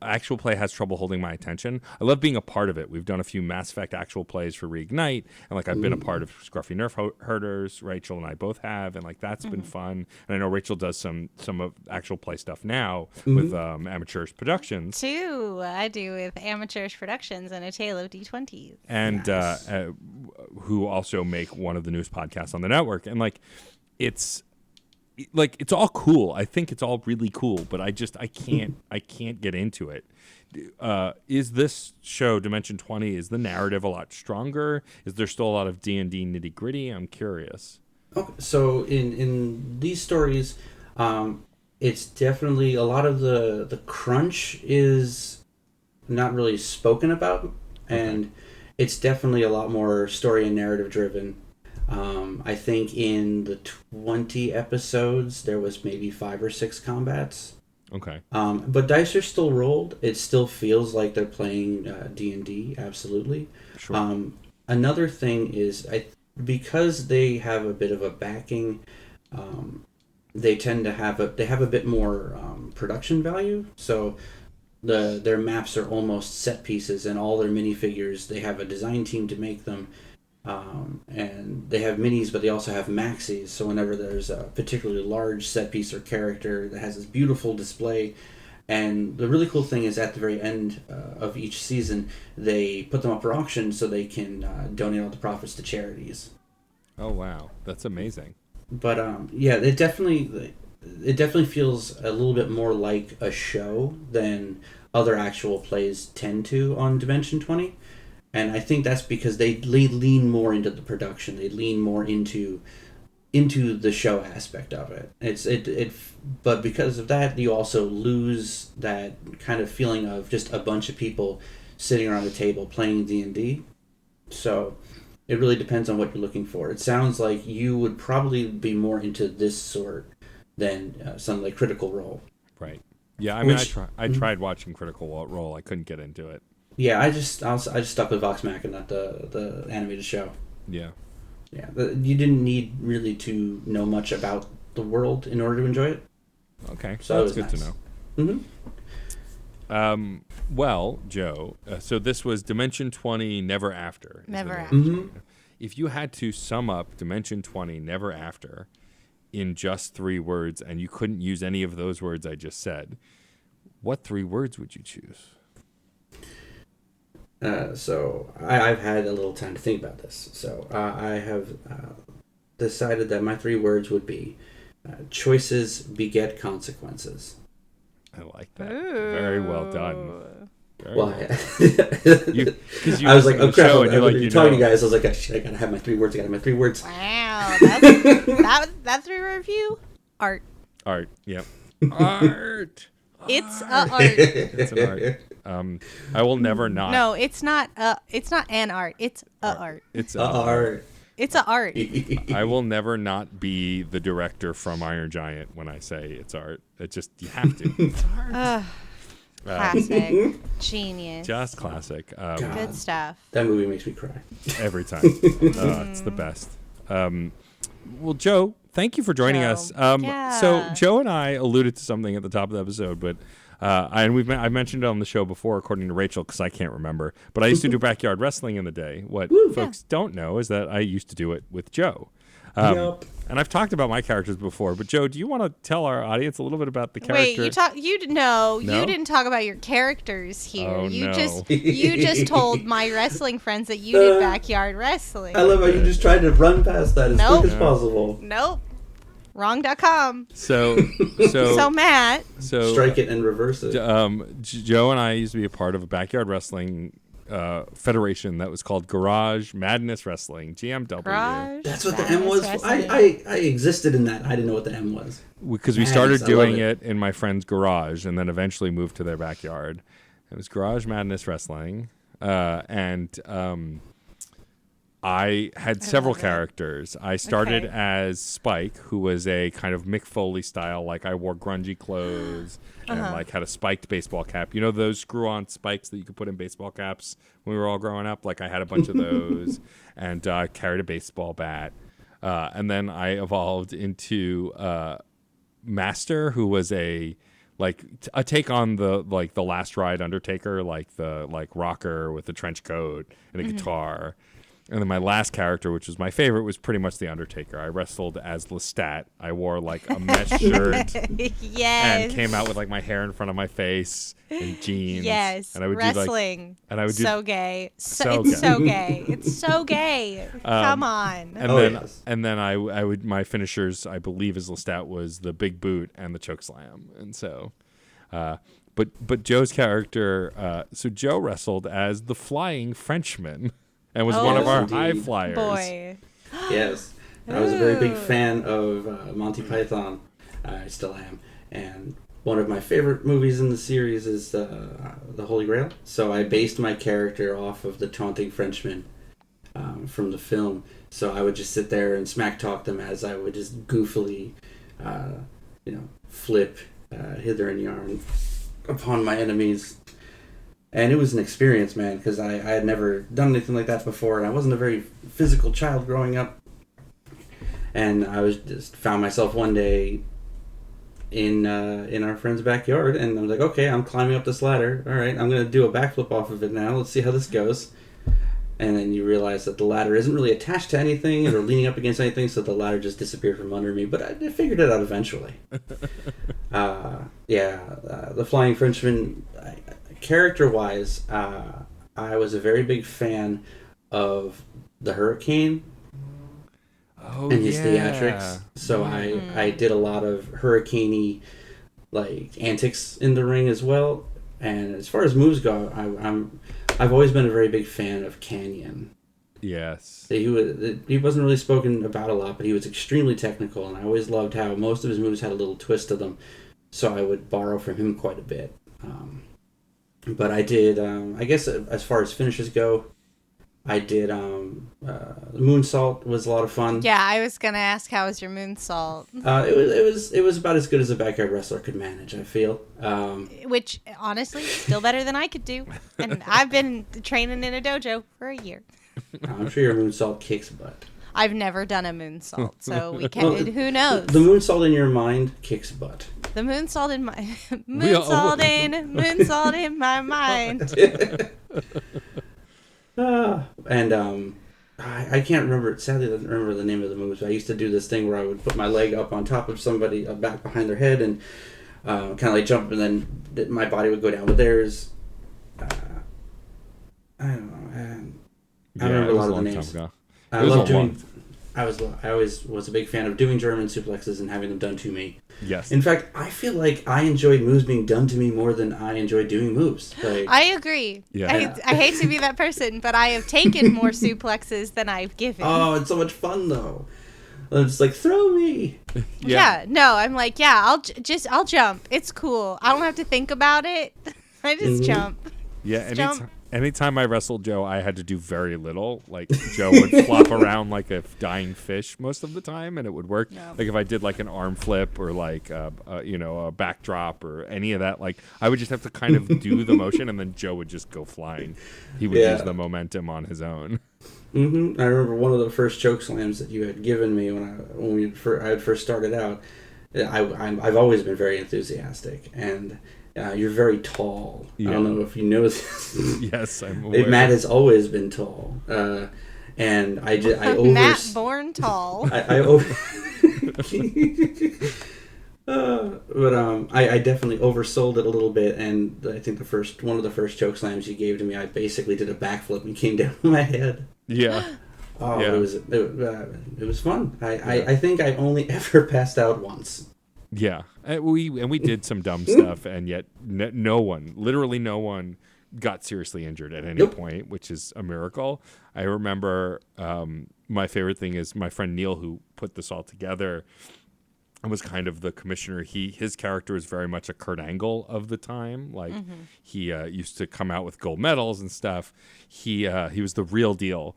actual play has trouble holding my attention. I love being a part of it. We've done a few Mass Effect actual plays for Reignite, and like I've been a part of Scruffy Nerf Herders. Rachel and I both have, and like that's been fun. And I know Rachel does some of actual play stuff now with Amateurs Productions. Too, I do with Amateurs Productions and A Tale of D20s. And Nice. Who also make one of the newest podcasts on the network. And it's all cool. I think it's all really cool, but I can't get into it. Is this show Dimension 20? Is the narrative a lot stronger? Is there still a lot of D&D nitty gritty? I'm curious. Okay, so in these stories, it's definitely a lot of the crunch is not really spoken about, and it's definitely a lot more story and narrative driven. I think in the 20 episodes there was maybe 5 or 6 combats. Okay. But dice are still rolled. It still feels like they're playing D&D, absolutely. Sure. Another thing is, because they have a bit of a backing, they tend to have a bit more production value. So their maps are almost set pieces, and all their minifigures, they have a design team to make them. And they have minis, but they also have maxis. So whenever there's a particularly large set piece or character that has this beautiful display, and the really cool thing is at the very end of each season, they put them up for auction so they can donate all the profits to charities. Oh wow, that's amazing. But yeah, it definitely feels a little bit more like a show than other actual plays tend to on Dimension 20. And I think that's because they lean more into the production. They lean more into the show aspect of it. But because of that, you also lose that kind of feeling of just a bunch of people sitting around a table playing D&D. So it really depends on what you're looking for. It sounds like you would probably be more into this sort than something like Critical Role. Right. Yeah, I mean, I tried watching Critical Role. I couldn't get into it. Yeah, I just stuck with Vox Machina, the animated show. Yeah. Yeah, you didn't need really to know much about the world in order to enjoy it. Okay, so that's good to know. Mm-hmm. Well, Joe, so this was Dimension 20 Never After. Never After. Mm-hmm. If you had to sum up Dimension 20 Never After in just 3 words, and you couldn't use any of those words I just said, what 3 words would you choose? So I've had a little time to think about this. So I have decided that my 3 words would be choices beget consequences. I like that. Ooh. Very well done. Very Well, you I was like, oh crap! you're talking to you guys. I was like, oh, shit, I gotta have my 3 words. I gotta have my 3 words. Wow, that 3 review art. Art. Yep. Art. It's a art. It's an art. I will never not. No, it's not. It's not an art. It's a art. It's art. It's a art. I will never not be the director from Iron Giant when I say it's art. It just, you have to. It's art. Classic. Genius. Just classic. Good stuff. That movie makes me cry Every time. It's the best. Well, Joe, thank you for joining us. Yeah. So Joe and I alluded to something at the top of the episode, but I mentioned it on the show before, according to Rachel, because I can't remember. But I used to do backyard wrestling in the day. What folks don't know is that I used to do it with Joe. Yep. And I've talked about my characters before, but Joe, do you want to tell our audience a little bit about the character? Wait, you didn't talk about your characters here. Oh, you no. just told my wrestling friends that you did backyard wrestling. I love how you just tried to run past that as quick as possible. Nope. Wrong.com. So Matt. Strike it and reverse it. Joe and I used to be a part of a backyard wrestling federation that was called Garage Madness Wrestling, GMW. That's what the M was. I existed in that. I didn't know what the M was. Because we started doing it in my friend's garage and then eventually moved to their backyard. It was Garage Madness Wrestling. I had several characters. I started as Spike, who was a kind of Mick Foley style, like I wore grungy clothes and like had a spiked baseball cap. You know those screw-on spikes that you could put in baseball caps when we were all growing up? Like I had a bunch of those and carried a baseball bat. And then I evolved into Master, who was a take on the Last Ride Undertaker, like rocker with a trench coat and a guitar. And then my last character, which was my favorite, was pretty much the Undertaker. I wrestled as Lestat. I wore like a mesh shirt and came out with like my hair in front of my face and jeans. Yes, and I would wrestling. Do, and I would so do, gay. So it's so gay. It's so gay. Come on. And then I would my finishers, I believe, as Lestat was the big boot and the choke slam. And so, but Joe's character. So Joe wrestled as the Flying Frenchman. And was one of our high flyers. Boy. Yes. I was a very big fan of Monty Python. I still am. And one of my favorite movies in the series is The Holy Grail. So I based my character off of the taunting Frenchman from the film. So I would just sit there and smack talk them as I would just goofily, flip hither and yon upon my enemies. And it was an experience, man, because I had never done anything like that before, and I wasn't a very physical child growing up. And I was just found myself one day in our friend's backyard, and I was like, okay, I'm climbing up this ladder. All right, I'm going to do a backflip off of it now. Let's see how this goes. and then you realize that the ladder isn't really attached to anything or leaning up against anything, so the ladder just disappeared from under me. But I figured it out eventually. The Flying Frenchman, character-wise, I was a very big fan of the Hurricane and his theatrics. So I did a lot of hurricane-y like antics in the ring as well. And as far as moves go, I've always been a very big fan of Canyon. Yes. He wasn't really spoken about a lot, but he was extremely technical, and I always loved how most of his moves had a little twist to them. So I would borrow from him quite a bit. But I did, I guess as far as finishes go, I did moonsault was a lot of fun. Yeah, I was gonna ask, how was your moonsault? It was about as good as a backyard wrestler could manage, I feel. Which, honestly, still better than I could do. And I've been training in a dojo for a year. I'm sure your moonsault kicks butt. I've never done a moonsault, so we can't. Who knows? The moonsault in your mind kicks butt. The moonsault in my moonsault in my mind. I can't remember. Sadly, I don't remember the name of the moves. I used to do this thing where I would put my leg up on top of somebody, back behind their head, and kind of like jump, and then my body would go down. But there's, I don't know. I remember a lot of the names. I love doing. I always was a big fan of doing German suplexes and having them done to me. Yes. In fact, I feel like I enjoyed moves being done to me more than I enjoyed doing moves. Like, I agree. Yeah. I hate to be that person, but I have taken more suplexes than I've given. oh, it's so much fun though. It's like, throw me. Yeah. No, I'm like, I'll jump. It's cool. I don't have to think about it. I just jump. Yeah. Anytime I wrestled Joe, I had to do very little. Like, Joe would flop around like a dying fish most of the time, and it would work. Yep. Like, if I did like an arm flip or like a backdrop or any of that, like, I would just have to kind of do the motion, and then Joe would just go flying. He would use the momentum on his own. Mm-hmm. I remember one of the first choke slams that you had given me when I had first started out. I've always been very enthusiastic, and you're very tall. Yeah. I don't know if you know this. Yes, I'm aware. Matt has always been tall, and I Matt born tall. I definitely oversold it a little bit, and I think one of the first choke slams you gave to me, I basically did a backflip and came down on my head. Yeah. Oh, yeah. It was fun. I think I only ever passed out once. Yeah, we did some dumb stuff, and yet literally no one got seriously injured at any point, which is a miracle. I remember my favorite thing is my friend Neil, who put this all together, was kind of the commissioner. His character was very much a Kurt Angle of the time. Like, he used to come out with gold medals and stuff. He was the real deal.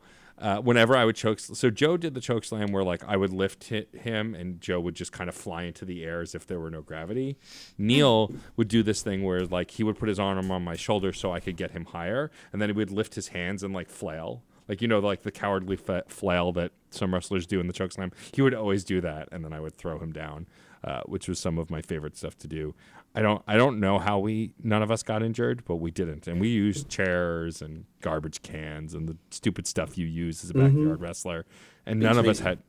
Whenever I would choke, so Joe did the choke slam where like I would lift him and Joe would just kind of fly into the air as if there were no gravity. Neil would do this thing where like he would put his arm on my shoulder so I could get him higher, and then he would lift his hands and like flail, like like the cowardly flail that some wrestlers do in the choke slam. He would always do that, and then I would throw him down, which was some of my favorite stuff to do. I don't know how none of us got injured, but we didn't. And we used chairs and garbage cans and the stupid stuff you use as a backyard wrestler. And none of us had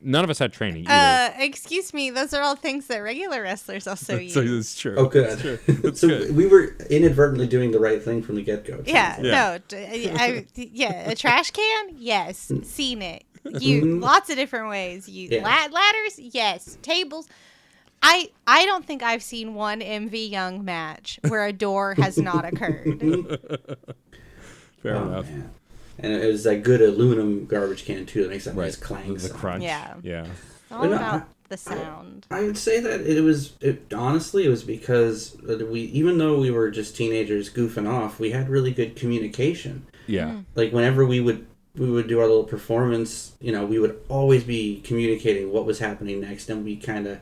training either. Excuse me, those are all things that regular wrestlers also use. So it's true. Oh, good. It's so good. We were inadvertently doing the right thing from the get-go. A trash can? Yes. Seen it. Lots of different ways. Ladders? Yes. Tables? I don't think I've seen one MV Young match where a door has not occurred. Fair enough. Man. And it was that good aluminum garbage can too that makes that nice clang the sound. crunch. Yeah. It's all about the sound. I would say that honestly it was because even though we were just teenagers goofing off, we had really good communication. Yeah. Like whenever we would do our little performance, we would always be communicating what was happening next, and we kind of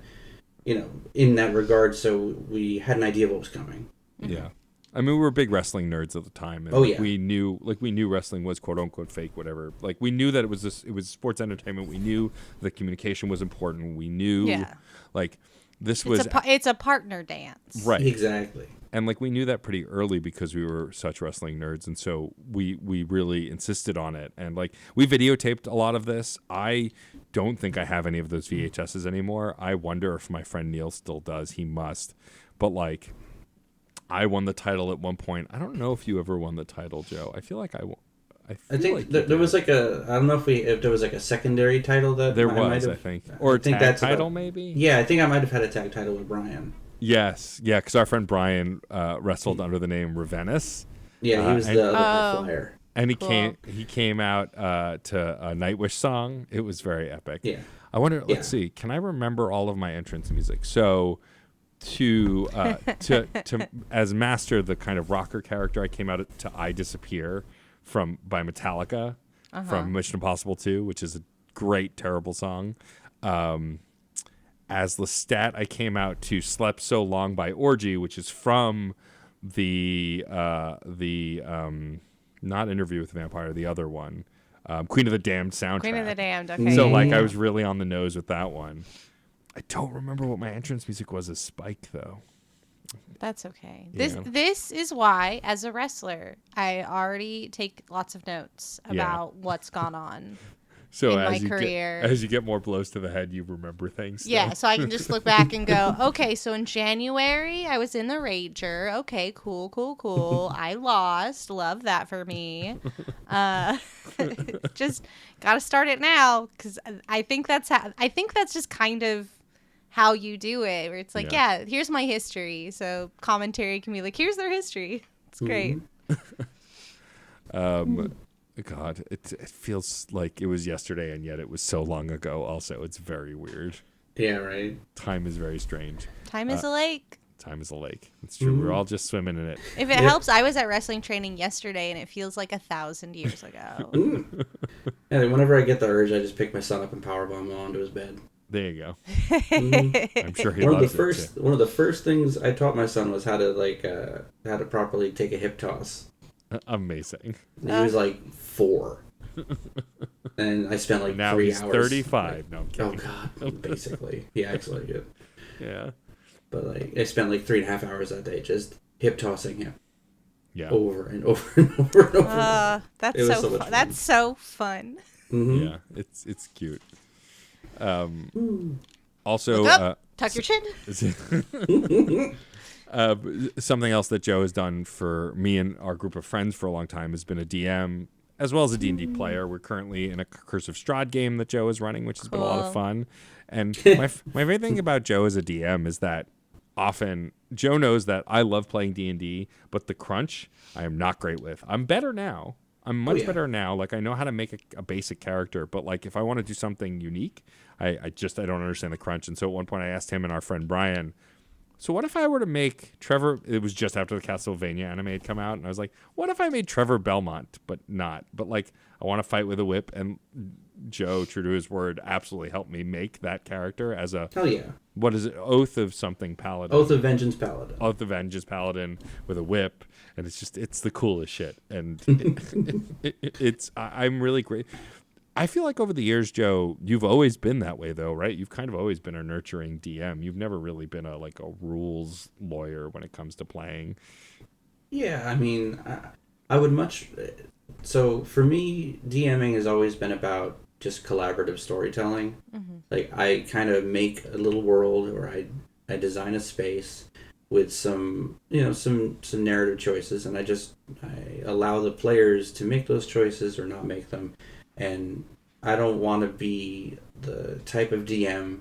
in that regard, so we had an idea of what was coming. Yeah. I mean, we were big wrestling nerds at the time, and we knew wrestling was quote unquote fake, whatever. Like we knew that it was sports entertainment. We knew that communication was important. We knew, like, This was it's a partner dance. right. Exactly. And like we knew that pretty early because we were such wrestling nerds, and so we really insisted on it. And like we videotaped a lot of this. I don't think I have any of those VHSs anymore. I wonder if my friend Neil still does. He must. But like I won the title at one point. I don't know if you ever won the title, Joe. I feel like I think like there was like I don't know if there was like a secondary title that there I was, might have, I think, or a tag title maybe. Yeah, I think I might have had a tag title with Brian. Yes, yeah, because our friend Brian wrestled under the name Ravenous. Yeah, he was the other high flyer. And Cool. he came out to a Nightwish song. It was very epic. Yeah. I wonder. Let's see. Can I remember all of my entrance music? So, to as Master, the kind of rocker character, I came out to "I Disappear" by Metallica from Mission Impossible 2, which is a great, terrible song. As Lestat, I came out to "Slept So Long" by Orgy, which is from the not Interview with the Vampire, the other one, Queen of the Damned soundtrack. Queen of the Damned. Okay. So like I was really on the nose with that one. I don't remember what my entrance music was as Spike though. That's okay. Yeah. This is why, as a wrestler, I already take lots of notes about what's gone on. So in as my career. as you get more blows to the head, you remember things. Yeah, so I can just look back and go, okay, so in January, I was in the Rager. Okay, cool. I lost. Love that for me. Just got to start it now because I think that's just kind of how you do it, where it's like, yeah, here's my history. So commentary can be like, here's their history. It's great. God, it feels like it was yesterday, and yet it was so long ago. Also, it's very weird. Yeah, right. Time is very strange. Time is a lake. Time is a lake. It's true. We're all just swimming in it. If it helps, I was at wrestling training yesterday, and it feels like 1,000 years ago. And whenever I get the urge, I just pick my son up and powerbomb him onto his bed. There you go. I'm sure he loves it too. One of the first things I taught my son was how to properly take a hip toss. Amazing. He was like 4. And I spent like now 3 he's hours. 35. No, I'm kidding. Oh God, basically. He acts like it. Yeah. But like I spent like 3.5 hours that day just hip tossing him. Yeah. Over and over and over and over. That's so fun. That's so fun. Mm-hmm. Yeah, it's cute. Also, Look up, tuck your chin. Something else that Joe has done for me and our group of friends for a long time has been a DM as well as a D&D player. We're currently in a Curse of Strahd game that Joe is running, which has been a lot of fun. And my favorite thing about Joe as a DM is that often Joe knows that I love playing D&D, but the crunch I am not great with. I'm better now. I'm much better now. Like I know how to make a basic character, but like if I want to do something unique, I don't understand the crunch. And so at one point I asked him and our friend Brian, so what if I were to make Trevor, it was just after the Castlevania anime had come out, and I was like, what if I made Trevor Belmont, but like I want to fight with a whip? And Joe, true to his word, absolutely helped me make that character as a, Hell yeah. what is it, Oath of something Paladin. Oath of Vengeance Paladin. Oath of Vengeance Paladin with a whip, and it's the coolest shit. And I'm really great. I feel like over the years, Joe, you've always been that way, though, right? You've kind of always been a nurturing DM. You've never really been a rules lawyer when it comes to playing. Yeah, I mean, I would much. So for me, DMing has always been about just collaborative storytelling. Mm-hmm. Like I kind of make a little world, or I design a space with some narrative choices, and I allow the players to make those choices or not make them. And I don't want to be the type of DM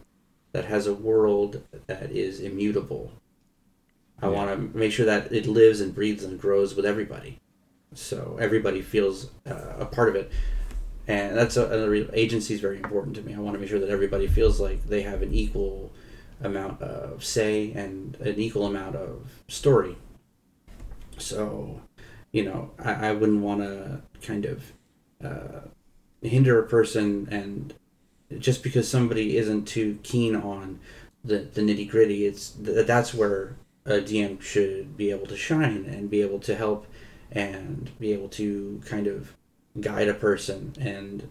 that has a world that is immutable. I want to make sure that it lives and breathes and grows with everybody, so everybody feels a part of it. And that's another agency is very important to me. I want to make sure that everybody feels like they have an equal amount of say and an equal amount of story. So, I wouldn't want to kind of hinder a person, and just because somebody isn't too keen on the nitty gritty, that's where a DM should be able to shine and be able to help and be able to kind of guide a person, and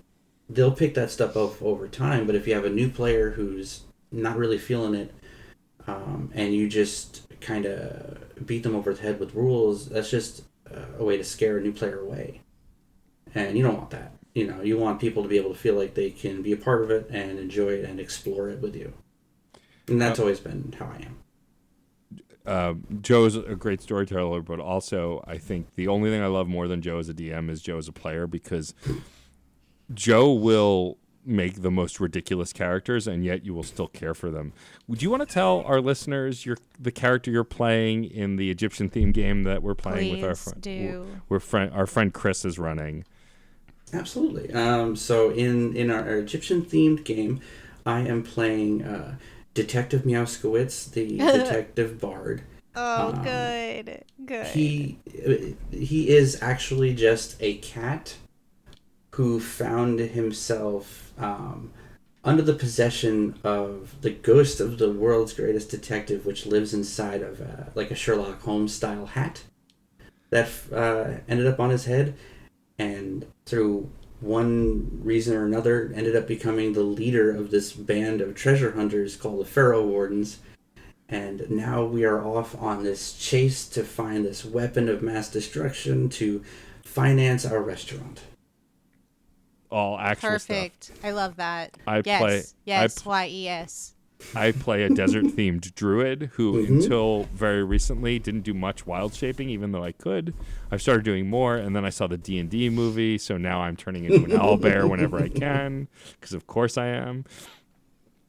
they'll pick that stuff up over time. But if you have a new player who's not really feeling it, and you just kind of beat them over the head with rules, that's just a way to scare a new player away. And you don't want that. You want people to be able to feel like they can be a part of it and enjoy it and explore it with you. And that's always been how I am. Joe's a great storyteller, but also I think the only thing I love more than Joe as a DM is Joe as a player, because Joe will make the most ridiculous characters, and yet you will still care for them. Would you want to tell our listeners the character you're playing in the Egyptian theme game that we're playing with our friend Chris is running? Absolutely. So in our Egyptian themed game, I am playing Detective Meowskowitz, the detective bard. Oh, good. He is actually just a cat who found himself under the possession of the ghost of the world's greatest detective, which lives inside of like a Sherlock Holmes style hat that ended up on his head, and through one reason or another ended up becoming the leader of this band of treasure hunters called the Pharaoh Wardens. And now we are off on this chase to find this weapon of mass destruction to finance our restaurant. All actual Perfect. stuff. I love that. Yes, YES. I play a desert-themed druid who, until very recently, didn't do much wild shaping, even though I could. I've started doing more, and then I saw the D&D movie, so now I'm turning into an owlbear whenever I can, because of course I am.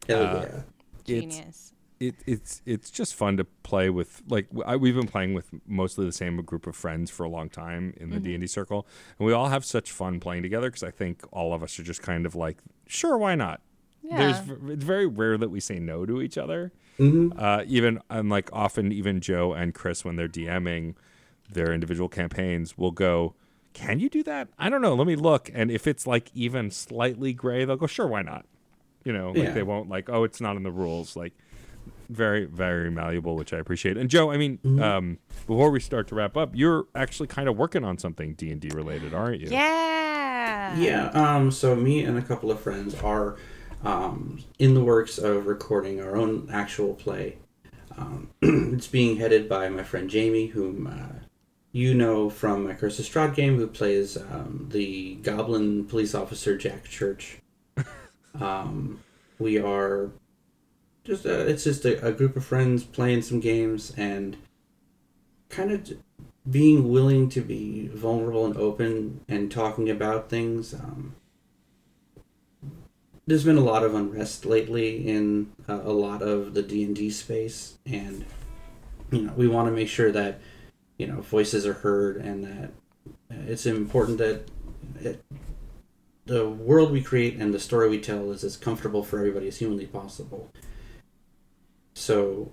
Hell yeah. Genius. It's just fun to play with. Like, we've been playing with mostly the same group of friends for a long time in the D&D circle, and we all have such fun playing together, because I think all of us are just kind of like, sure, why not? Yeah. It's very rare that we say no to each other. Often even Joe and Chris, when they're DMing their individual campaigns, will go, can you do that? I don't know. Let me look. And if it's like even slightly gray, they'll go, sure, why not? They won't like, oh, it's not in the rules. Like, very, very malleable, which I appreciate. And Joe, I mean, before we start to wrap up, you're actually kind of working on something D&D related, aren't you? Yeah. Yeah. So me and a couple of friends are in the works of recording our own actual play. It's being headed by my friend Jamie, whom you know from my Curse of Strahd game, who plays the goblin police officer Jack Church. We are it's just a group of friends playing some games and kind of being willing to be vulnerable and open and talking about things. There's been a lot of unrest lately in a lot of the D&D space, and we want to make sure that voices are heard, and that it's important that the world we create and the story we tell is as comfortable for everybody as humanly possible. So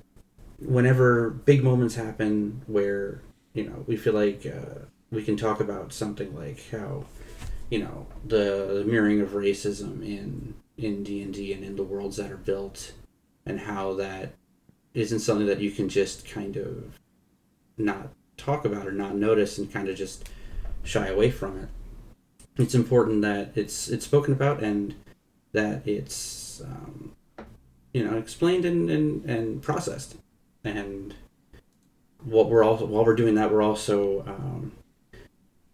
whenever big moments happen where we feel like we can talk about something like how the mirroring of racism in D&D and in the worlds that are built, and how that isn't something that you can just kind of not talk about or not notice and kind of just shy away from it. It's important that it's spoken about and that it's explained and processed. And while we're doing that, we're also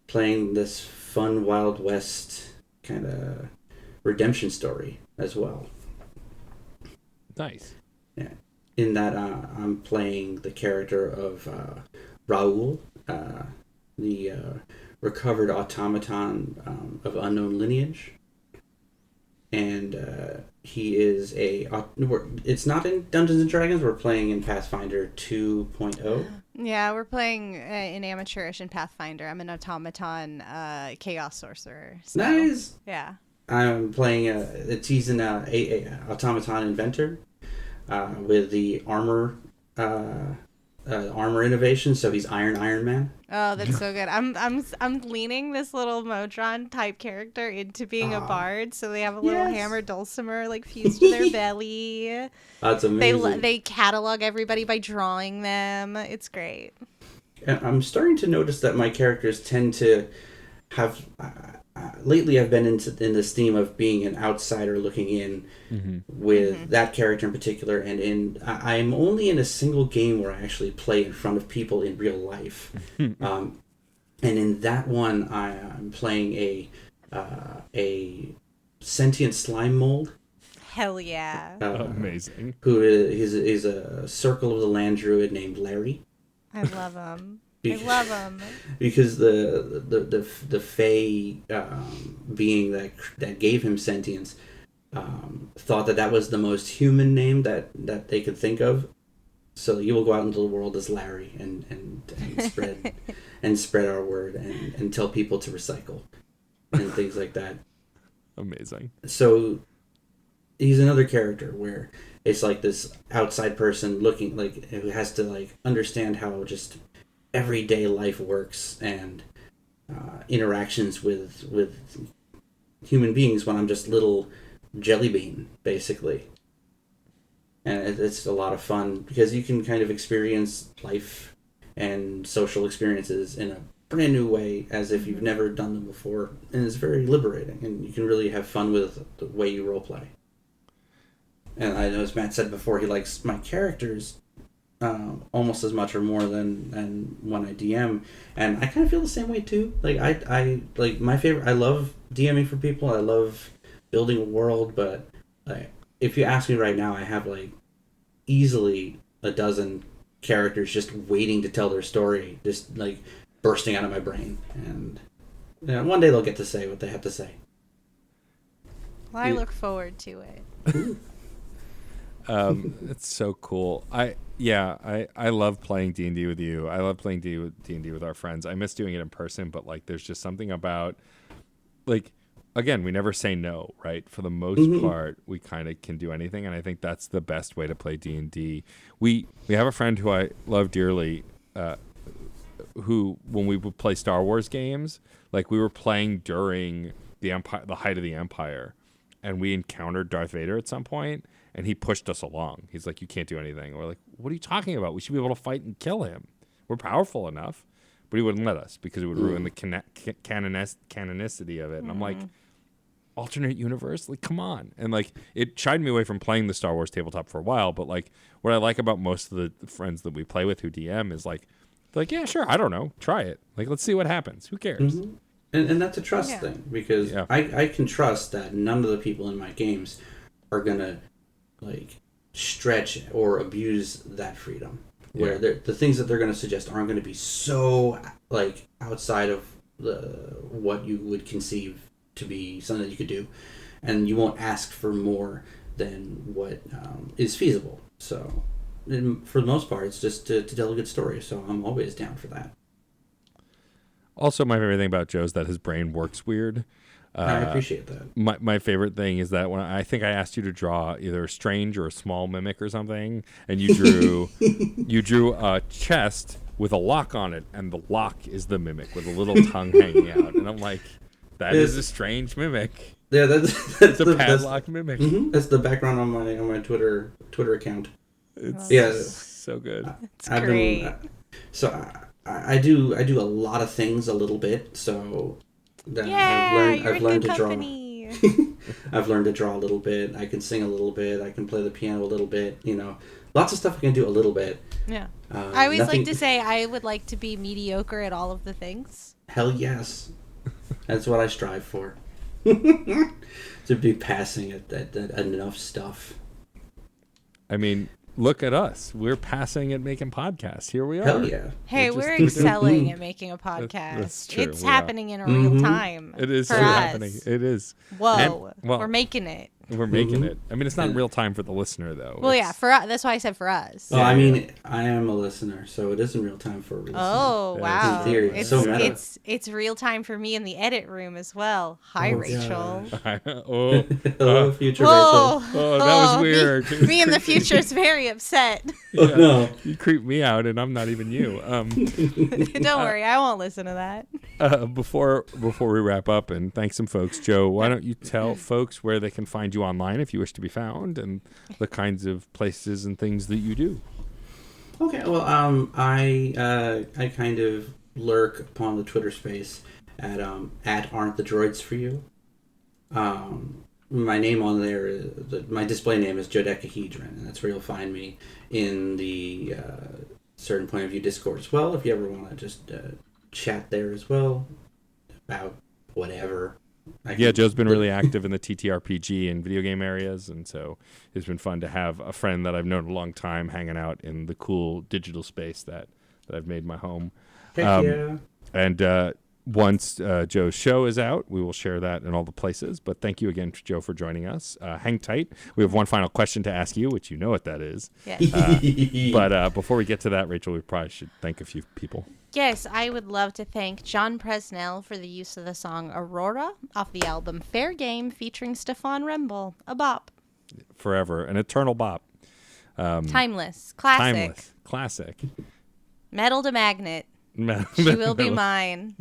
playing this fun Wild West kind of redemption story as well. Nice. Yeah. In that I'm playing the character of Raoul, the recovered automaton of unknown lineage. And he is it's not in Dungeons and Dragons, we're playing in Pathfinder 2.0. Yeah, we're playing in amateurish in Pathfinder. I'm an automaton chaos sorcerer. So, nice. Yeah. I'm playing he's an automaton inventor with the armor innovation, so he's Iron Man. Oh, that's so good. I'm leaning this little Modron type character into being a bard, so they have a little hammer dulcimer like fused to their belly. That's amazing. They catalog everybody by drawing them. It's great. And I'm starting to notice that my characters tend to have lately I've been in this theme of being an outsider looking in with that character in particular, and I'm only in a single game where I actually play in front of people in real life. And in that one, I'm playing a sentient slime mold. Hell yeah. Amazing. Who is a Circle of the Land druid named Larry. I love him. I love him. Because the Fae being that gave him sentience thought that was the most human name that they could think of. So you will go out into the world as Larry and spread and spread our word and tell people to recycle and things like that. Amazing. So he's another character where it's like this outside person looking like who has to like understand how just everyday life works and interactions with human beings when I'm just little jelly bean basically. And it's a lot of fun because you can kind of experience life and social experiences in a brand new way as if you've never done them before, and it's very liberating, and you can really have fun with the way you role play. And I know, as Matt said before, he likes my characters almost as much or more than when I DM, and I kind of feel the same way too. Like I like my favorite. I love DMing for people. I love building a world, but like, if you ask me right now, I have like easily a dozen characters just waiting to tell their story, just like bursting out of my brain, and one day they'll get to say what they have to say. Well, I look forward to it. It's so cool. I love playing D&D with you. I love playing D&D with our friends. I miss doing it in person, but like there's just something about like, again, we never say no, right? For the most part, we kind of can do anything, and I think that's the best way to play D&D. We have a friend who I love dearly, who, when we would play Star Wars games, like we were playing during the height of the Empire, and we encountered Darth Vader at some point, and he pushed us along. He's like, "You can't do anything." We're like, "What are you talking about? We should be able to fight and kill him. We're powerful enough." But he wouldn't let us because it would ruin the canonicity of it. And I'm like, alternate universe? Like, come on. And like, it shied me away from playing the Star Wars tabletop for a while. But like, what I like about most of the friends that we play with who DM is like, yeah, sure, I don't know, try it. Like, let's see what happens. Who cares? And that's a trust thing, because I can trust that none of the people in my games are gonna like stretch or abuse that freedom. Where the things that they're gonna suggest aren't gonna be so like outside of what you would conceive to be something that you could do, and you won't ask for more than what is feasible. So, for the most part, it's just to tell a good story. So I'm always down for that. Also, my favorite thing about Joe is that his brain works weird. I appreciate that. My favorite thing is that when I think I asked you to draw either a strange or a small mimic or something, and you drew a chest with a lock on it, and the lock is the mimic with a little tongue hanging out, and I'm like, that is a strange mimic. Yeah, that's a padlock mimic. That's the background on my Twitter account. It's so good. It's great. I do a lot of things a little bit. So that I've learned to draw. I've learned to draw a little bit. I can sing a little bit. I can play the piano a little bit. You know, lots of stuff I can do a little bit. Yeah. I always like to say I would like to be mediocre at all of the things. Hell yes. That's what I strive for. To be passing at enough stuff. I mean, look at us. We're passing at making podcasts. Here we are. Hell yeah. Hey, we're excelling at making a podcast. That's true. It's happening in a real time. It is for happening. us. It is. Whoa. We're making it. We're making it. I mean, it's not in real time for the listener, though. Well, yeah, for us. That's why I said for us. Well, I mean, I am a listener, so it is in real time for a listener. Oh, wow. In theory, It's real time for me in the edit room as well. Hi, Rachel. Hello, future Whoa. Rachel. Oh, that was weird. Me in the future is very upset. Yeah, no. You creep me out, and I'm not even you. Don't worry, I won't listen to that. Before we wrap up and thank some folks, Joe, why don't you tell folks where they can find you online if you wish to be found, and the kinds of places and things that you do. Okay, well, I kind of lurk upon the Twitter space at Aren't the Droids for You. My name on there, my display name is Jodecahedron, and that's where you'll find me in the Certain Point of View Discord as well, if you ever want to just chat there as well about whatever. Yeah, Joe's been really active in the TTRPG and video game areas, and so it's been fun to have a friend that I've known a long time hanging out in the cool digital space that I've made my home. Heck yeah. And once Joe's show is out, we will share that in all the places. But thank you again, Joe, for joining us. Hang tight. We have one final question to ask you, which you know what that is. Yes. But before we get to that, Rachel, we probably should thank a few people. Yes, I would love to thank John Presnell for the use of the song Aurora off the album Fair Game featuring Stefan Remble, a bop. Forever, an eternal bop. Timeless, classic. Timeless, classic. Metal to magnet. She will be mine.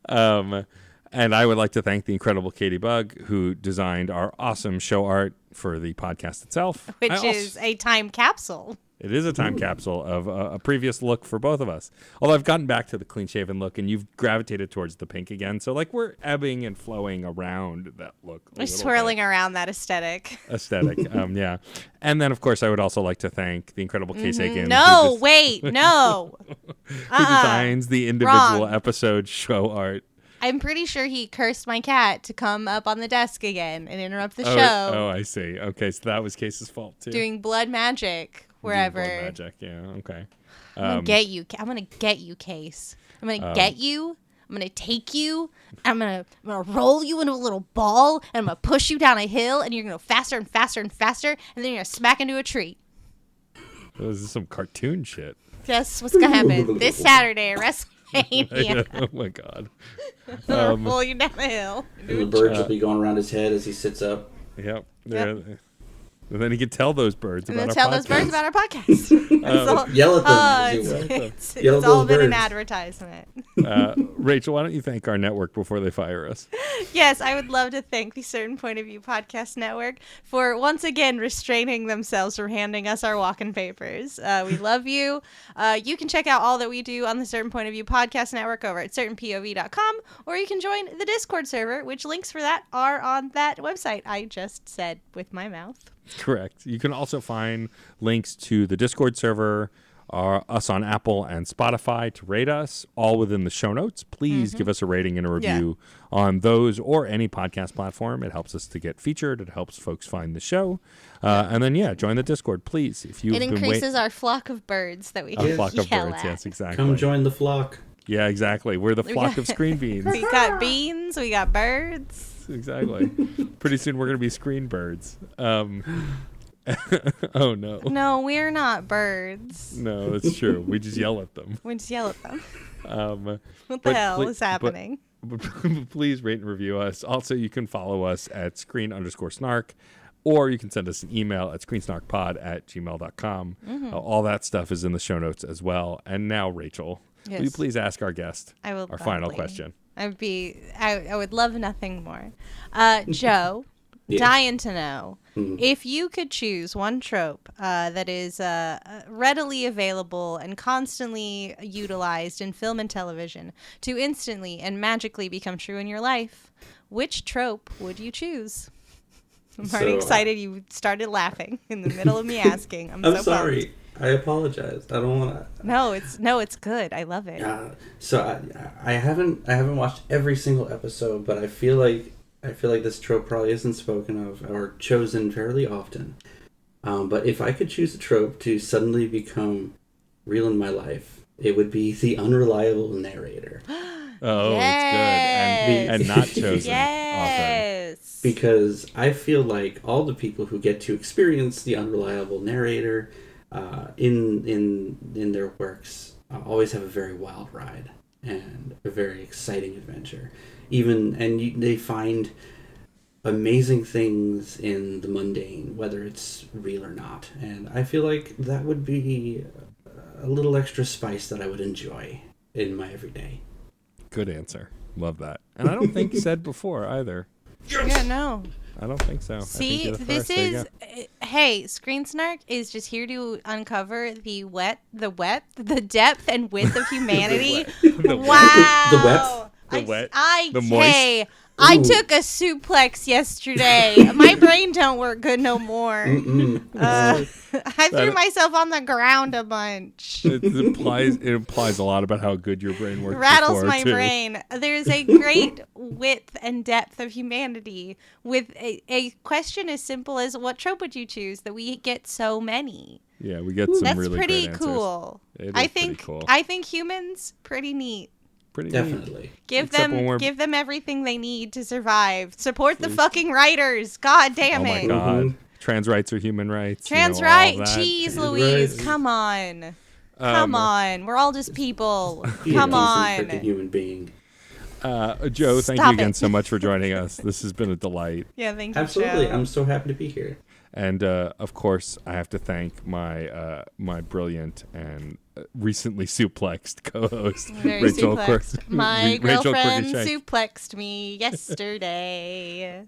And I would like to thank the incredible Katie Bug, who designed our awesome show art for the podcast itself. Which is a time capsule. It is a time capsule of a previous look for both of us. Although I've gotten back to the clean-shaven look, and you've gravitated towards the pink again. So, like, we're ebbing and flowing around that look. We're swirling around that aesthetic. Yeah. And then, of course, I would also like to thank the incredible Case Aiken. No, who designs the individual episode show art. I'm pretty sure he cursed my cat to come up on the desk again and interrupt the Oh, show. I see. Okay, so that was Case's fault, too. Doing blood magic wherever. Blood magic, yeah, okay. I'm gonna get you. I'm gonna get you, Case. I'm gonna get you. I'm gonna take you. I'm gonna roll you into a little ball, and I'm gonna push you down a hill, and you're gonna go faster and faster and faster, and then you're gonna smack into a tree. This is some cartoon shit. Guess what's gonna happen this Saturday at WrestleMania? Oh my god. Roll you down a hill. And the birds will be going around his head as he sits up. Yep. And then he could tell those birds And about then our tell those birds podcast. about our podcast. Yell at them. It's all been an advertisement. Rachel, why don't you thank our network before they fire us? Yes, I would love to thank the Certain Point of View Podcast Network for once again restraining themselves from handing us our walking papers. We love you. You can check out all that we do on the Certain Point of View Podcast Network over at certainpov.com, or you can join the Discord server, which links for that are on that website I just said with my mouth. Correct. You can also find links to the Discord server, us on Apple and Spotify to rate us, all within the show notes. Please give us a rating and a review on those or any podcast platform. It helps us to get featured. It helps folks find the show. And then, join the Discord, please. If you It increases our flock of birds that we Our flock of yell birds, at. yes, exactly. Come join the flock. Yeah, exactly. We're the flock of screen beans. We got beans. We got birds. Exactly. Pretty soon we're going to be screen birds. Oh, no. No, we're not birds. No, that's true. We just yell at them. We just yell at them. What the but hell ple- is happening? But please rate and review us. Also, you can follow us at screen_snark, or you can send us an email at screensnarkpod@gmail.com. All that stuff is in the show notes as well. And now, Rachel, will you please ask our guest I will our final gladly. question? I would love nothing more. Joe, Yeah. dying to know, if you could choose one trope that is readily available and constantly utilized in film and television to instantly and magically become true in your life, which trope would you choose? I'm already excited you started laughing in the middle of me asking. I'm so sorry. pumped. I apologize. I don't want to. No, it's good. I love it. So I haven't watched every single episode, but I feel like this trope probably isn't spoken of or chosen fairly often. But if I could choose a trope to suddenly become real in my life, it would be the unreliable narrator. Oh, Yes. it's good. And not chosen often. Yes. Because I feel like all the people who get to experience the unreliable narrator in their works always have a very wild ride and a very exciting adventure. They find amazing things in the mundane, whether it's real or not. And I feel like that would be a little extra spice that I would enjoy in my everyday. Good answer. Love that. And I don't think said before either. Yeah, no. I don't think so. See, I think you're the this first. There you is go. hey, Screen Snark is just here to uncover the depth and width of humanity. The Wow. The The moist. Hey, I Ooh. took a suplex yesterday. My brain don't work good no more. I threw myself on the ground a bunch. It implies a lot about how good your brain works. Rattles before, my too. brain. There's a great width and depth of humanity with a question as simple as what trope would you choose that we get so many. Yeah, we get some That's really pretty great answers. cool. It is I pretty think cool. I think humans pretty neat. Pretty neat. Definitely. Give Except when we're- them everything they need to survive. Support the fucking writers. God damn Oh my it. god. Mhm. Trans rights are human rights. Trans you know, all right. that. Jeez Trans Louise. rights. Come on. Come on. We're all just people. Be a Come decent on. freaking human being. Joe, thank you Stop again it. so much for joining us. This has been a delight. Yeah, thank you. Absolutely. Joe. I'm so happy to be here. And of course, I have to thank my my brilliant and recently suplexed co-host Very Rachel suplexed. My Rachel girlfriend Quirky-Shank. suplexed me yesterday.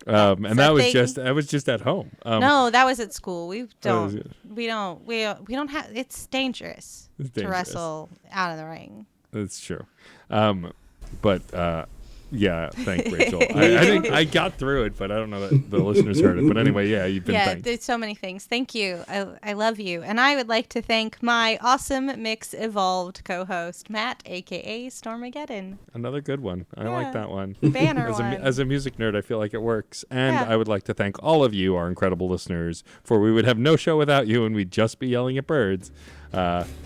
And that was Something- just at home. No, that was at school. We was don't. it? We don't have. It's dangerous, It's to dangerous. wrestle out of the ring. That's true. But yeah, thank Rachel. I think I got through it, but I don't know that the listeners heard it. But anyway, yeah, you've been Yeah, thanked. there's so many things. Thank you. I love you. And I would like to thank my awesome Mix Evolved co-host, Matt, a.k.a. Stormageddon. Another good one. I Yeah. like that one. Banner As one. a music nerd, I feel like it works. And Yeah. I would like to thank all of you, our incredible listeners, for we would have no show without you and we'd just be yelling at birds.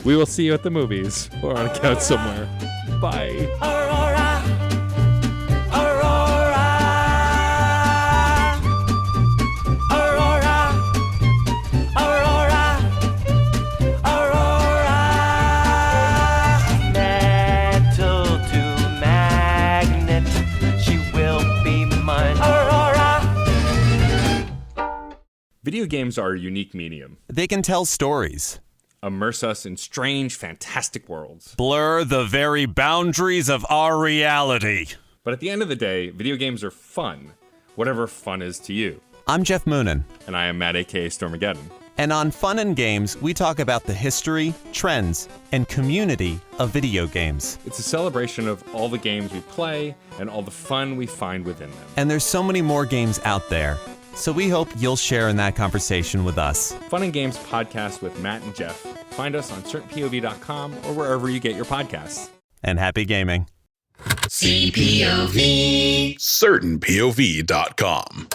We will see you at the movies or on a couch somewhere. Bye. Aurora, Aurora, Aurora, Aurora, Aurora. Metal to magnet, she will be mine. Aurora. Video games are a unique medium. They can tell stories, Immerse us in strange, fantastic worlds. blur the very boundaries of our reality. But at the end of the day, video games are fun. Whatever fun is to you. I'm Jeff Moonen, And I am Matt, a.k.a. Stormageddon. and on Fun and Games, we talk about the history, trends, and community of video games. It's a celebration of all the games we play and all the fun we find within them. And there's so many more games out there, so we hope you'll share in that conversation with us. Fun and Games podcast with Matt and Jeff. Find us on certainpov.com or wherever you get your podcasts. And happy gaming. CertainPOV.com.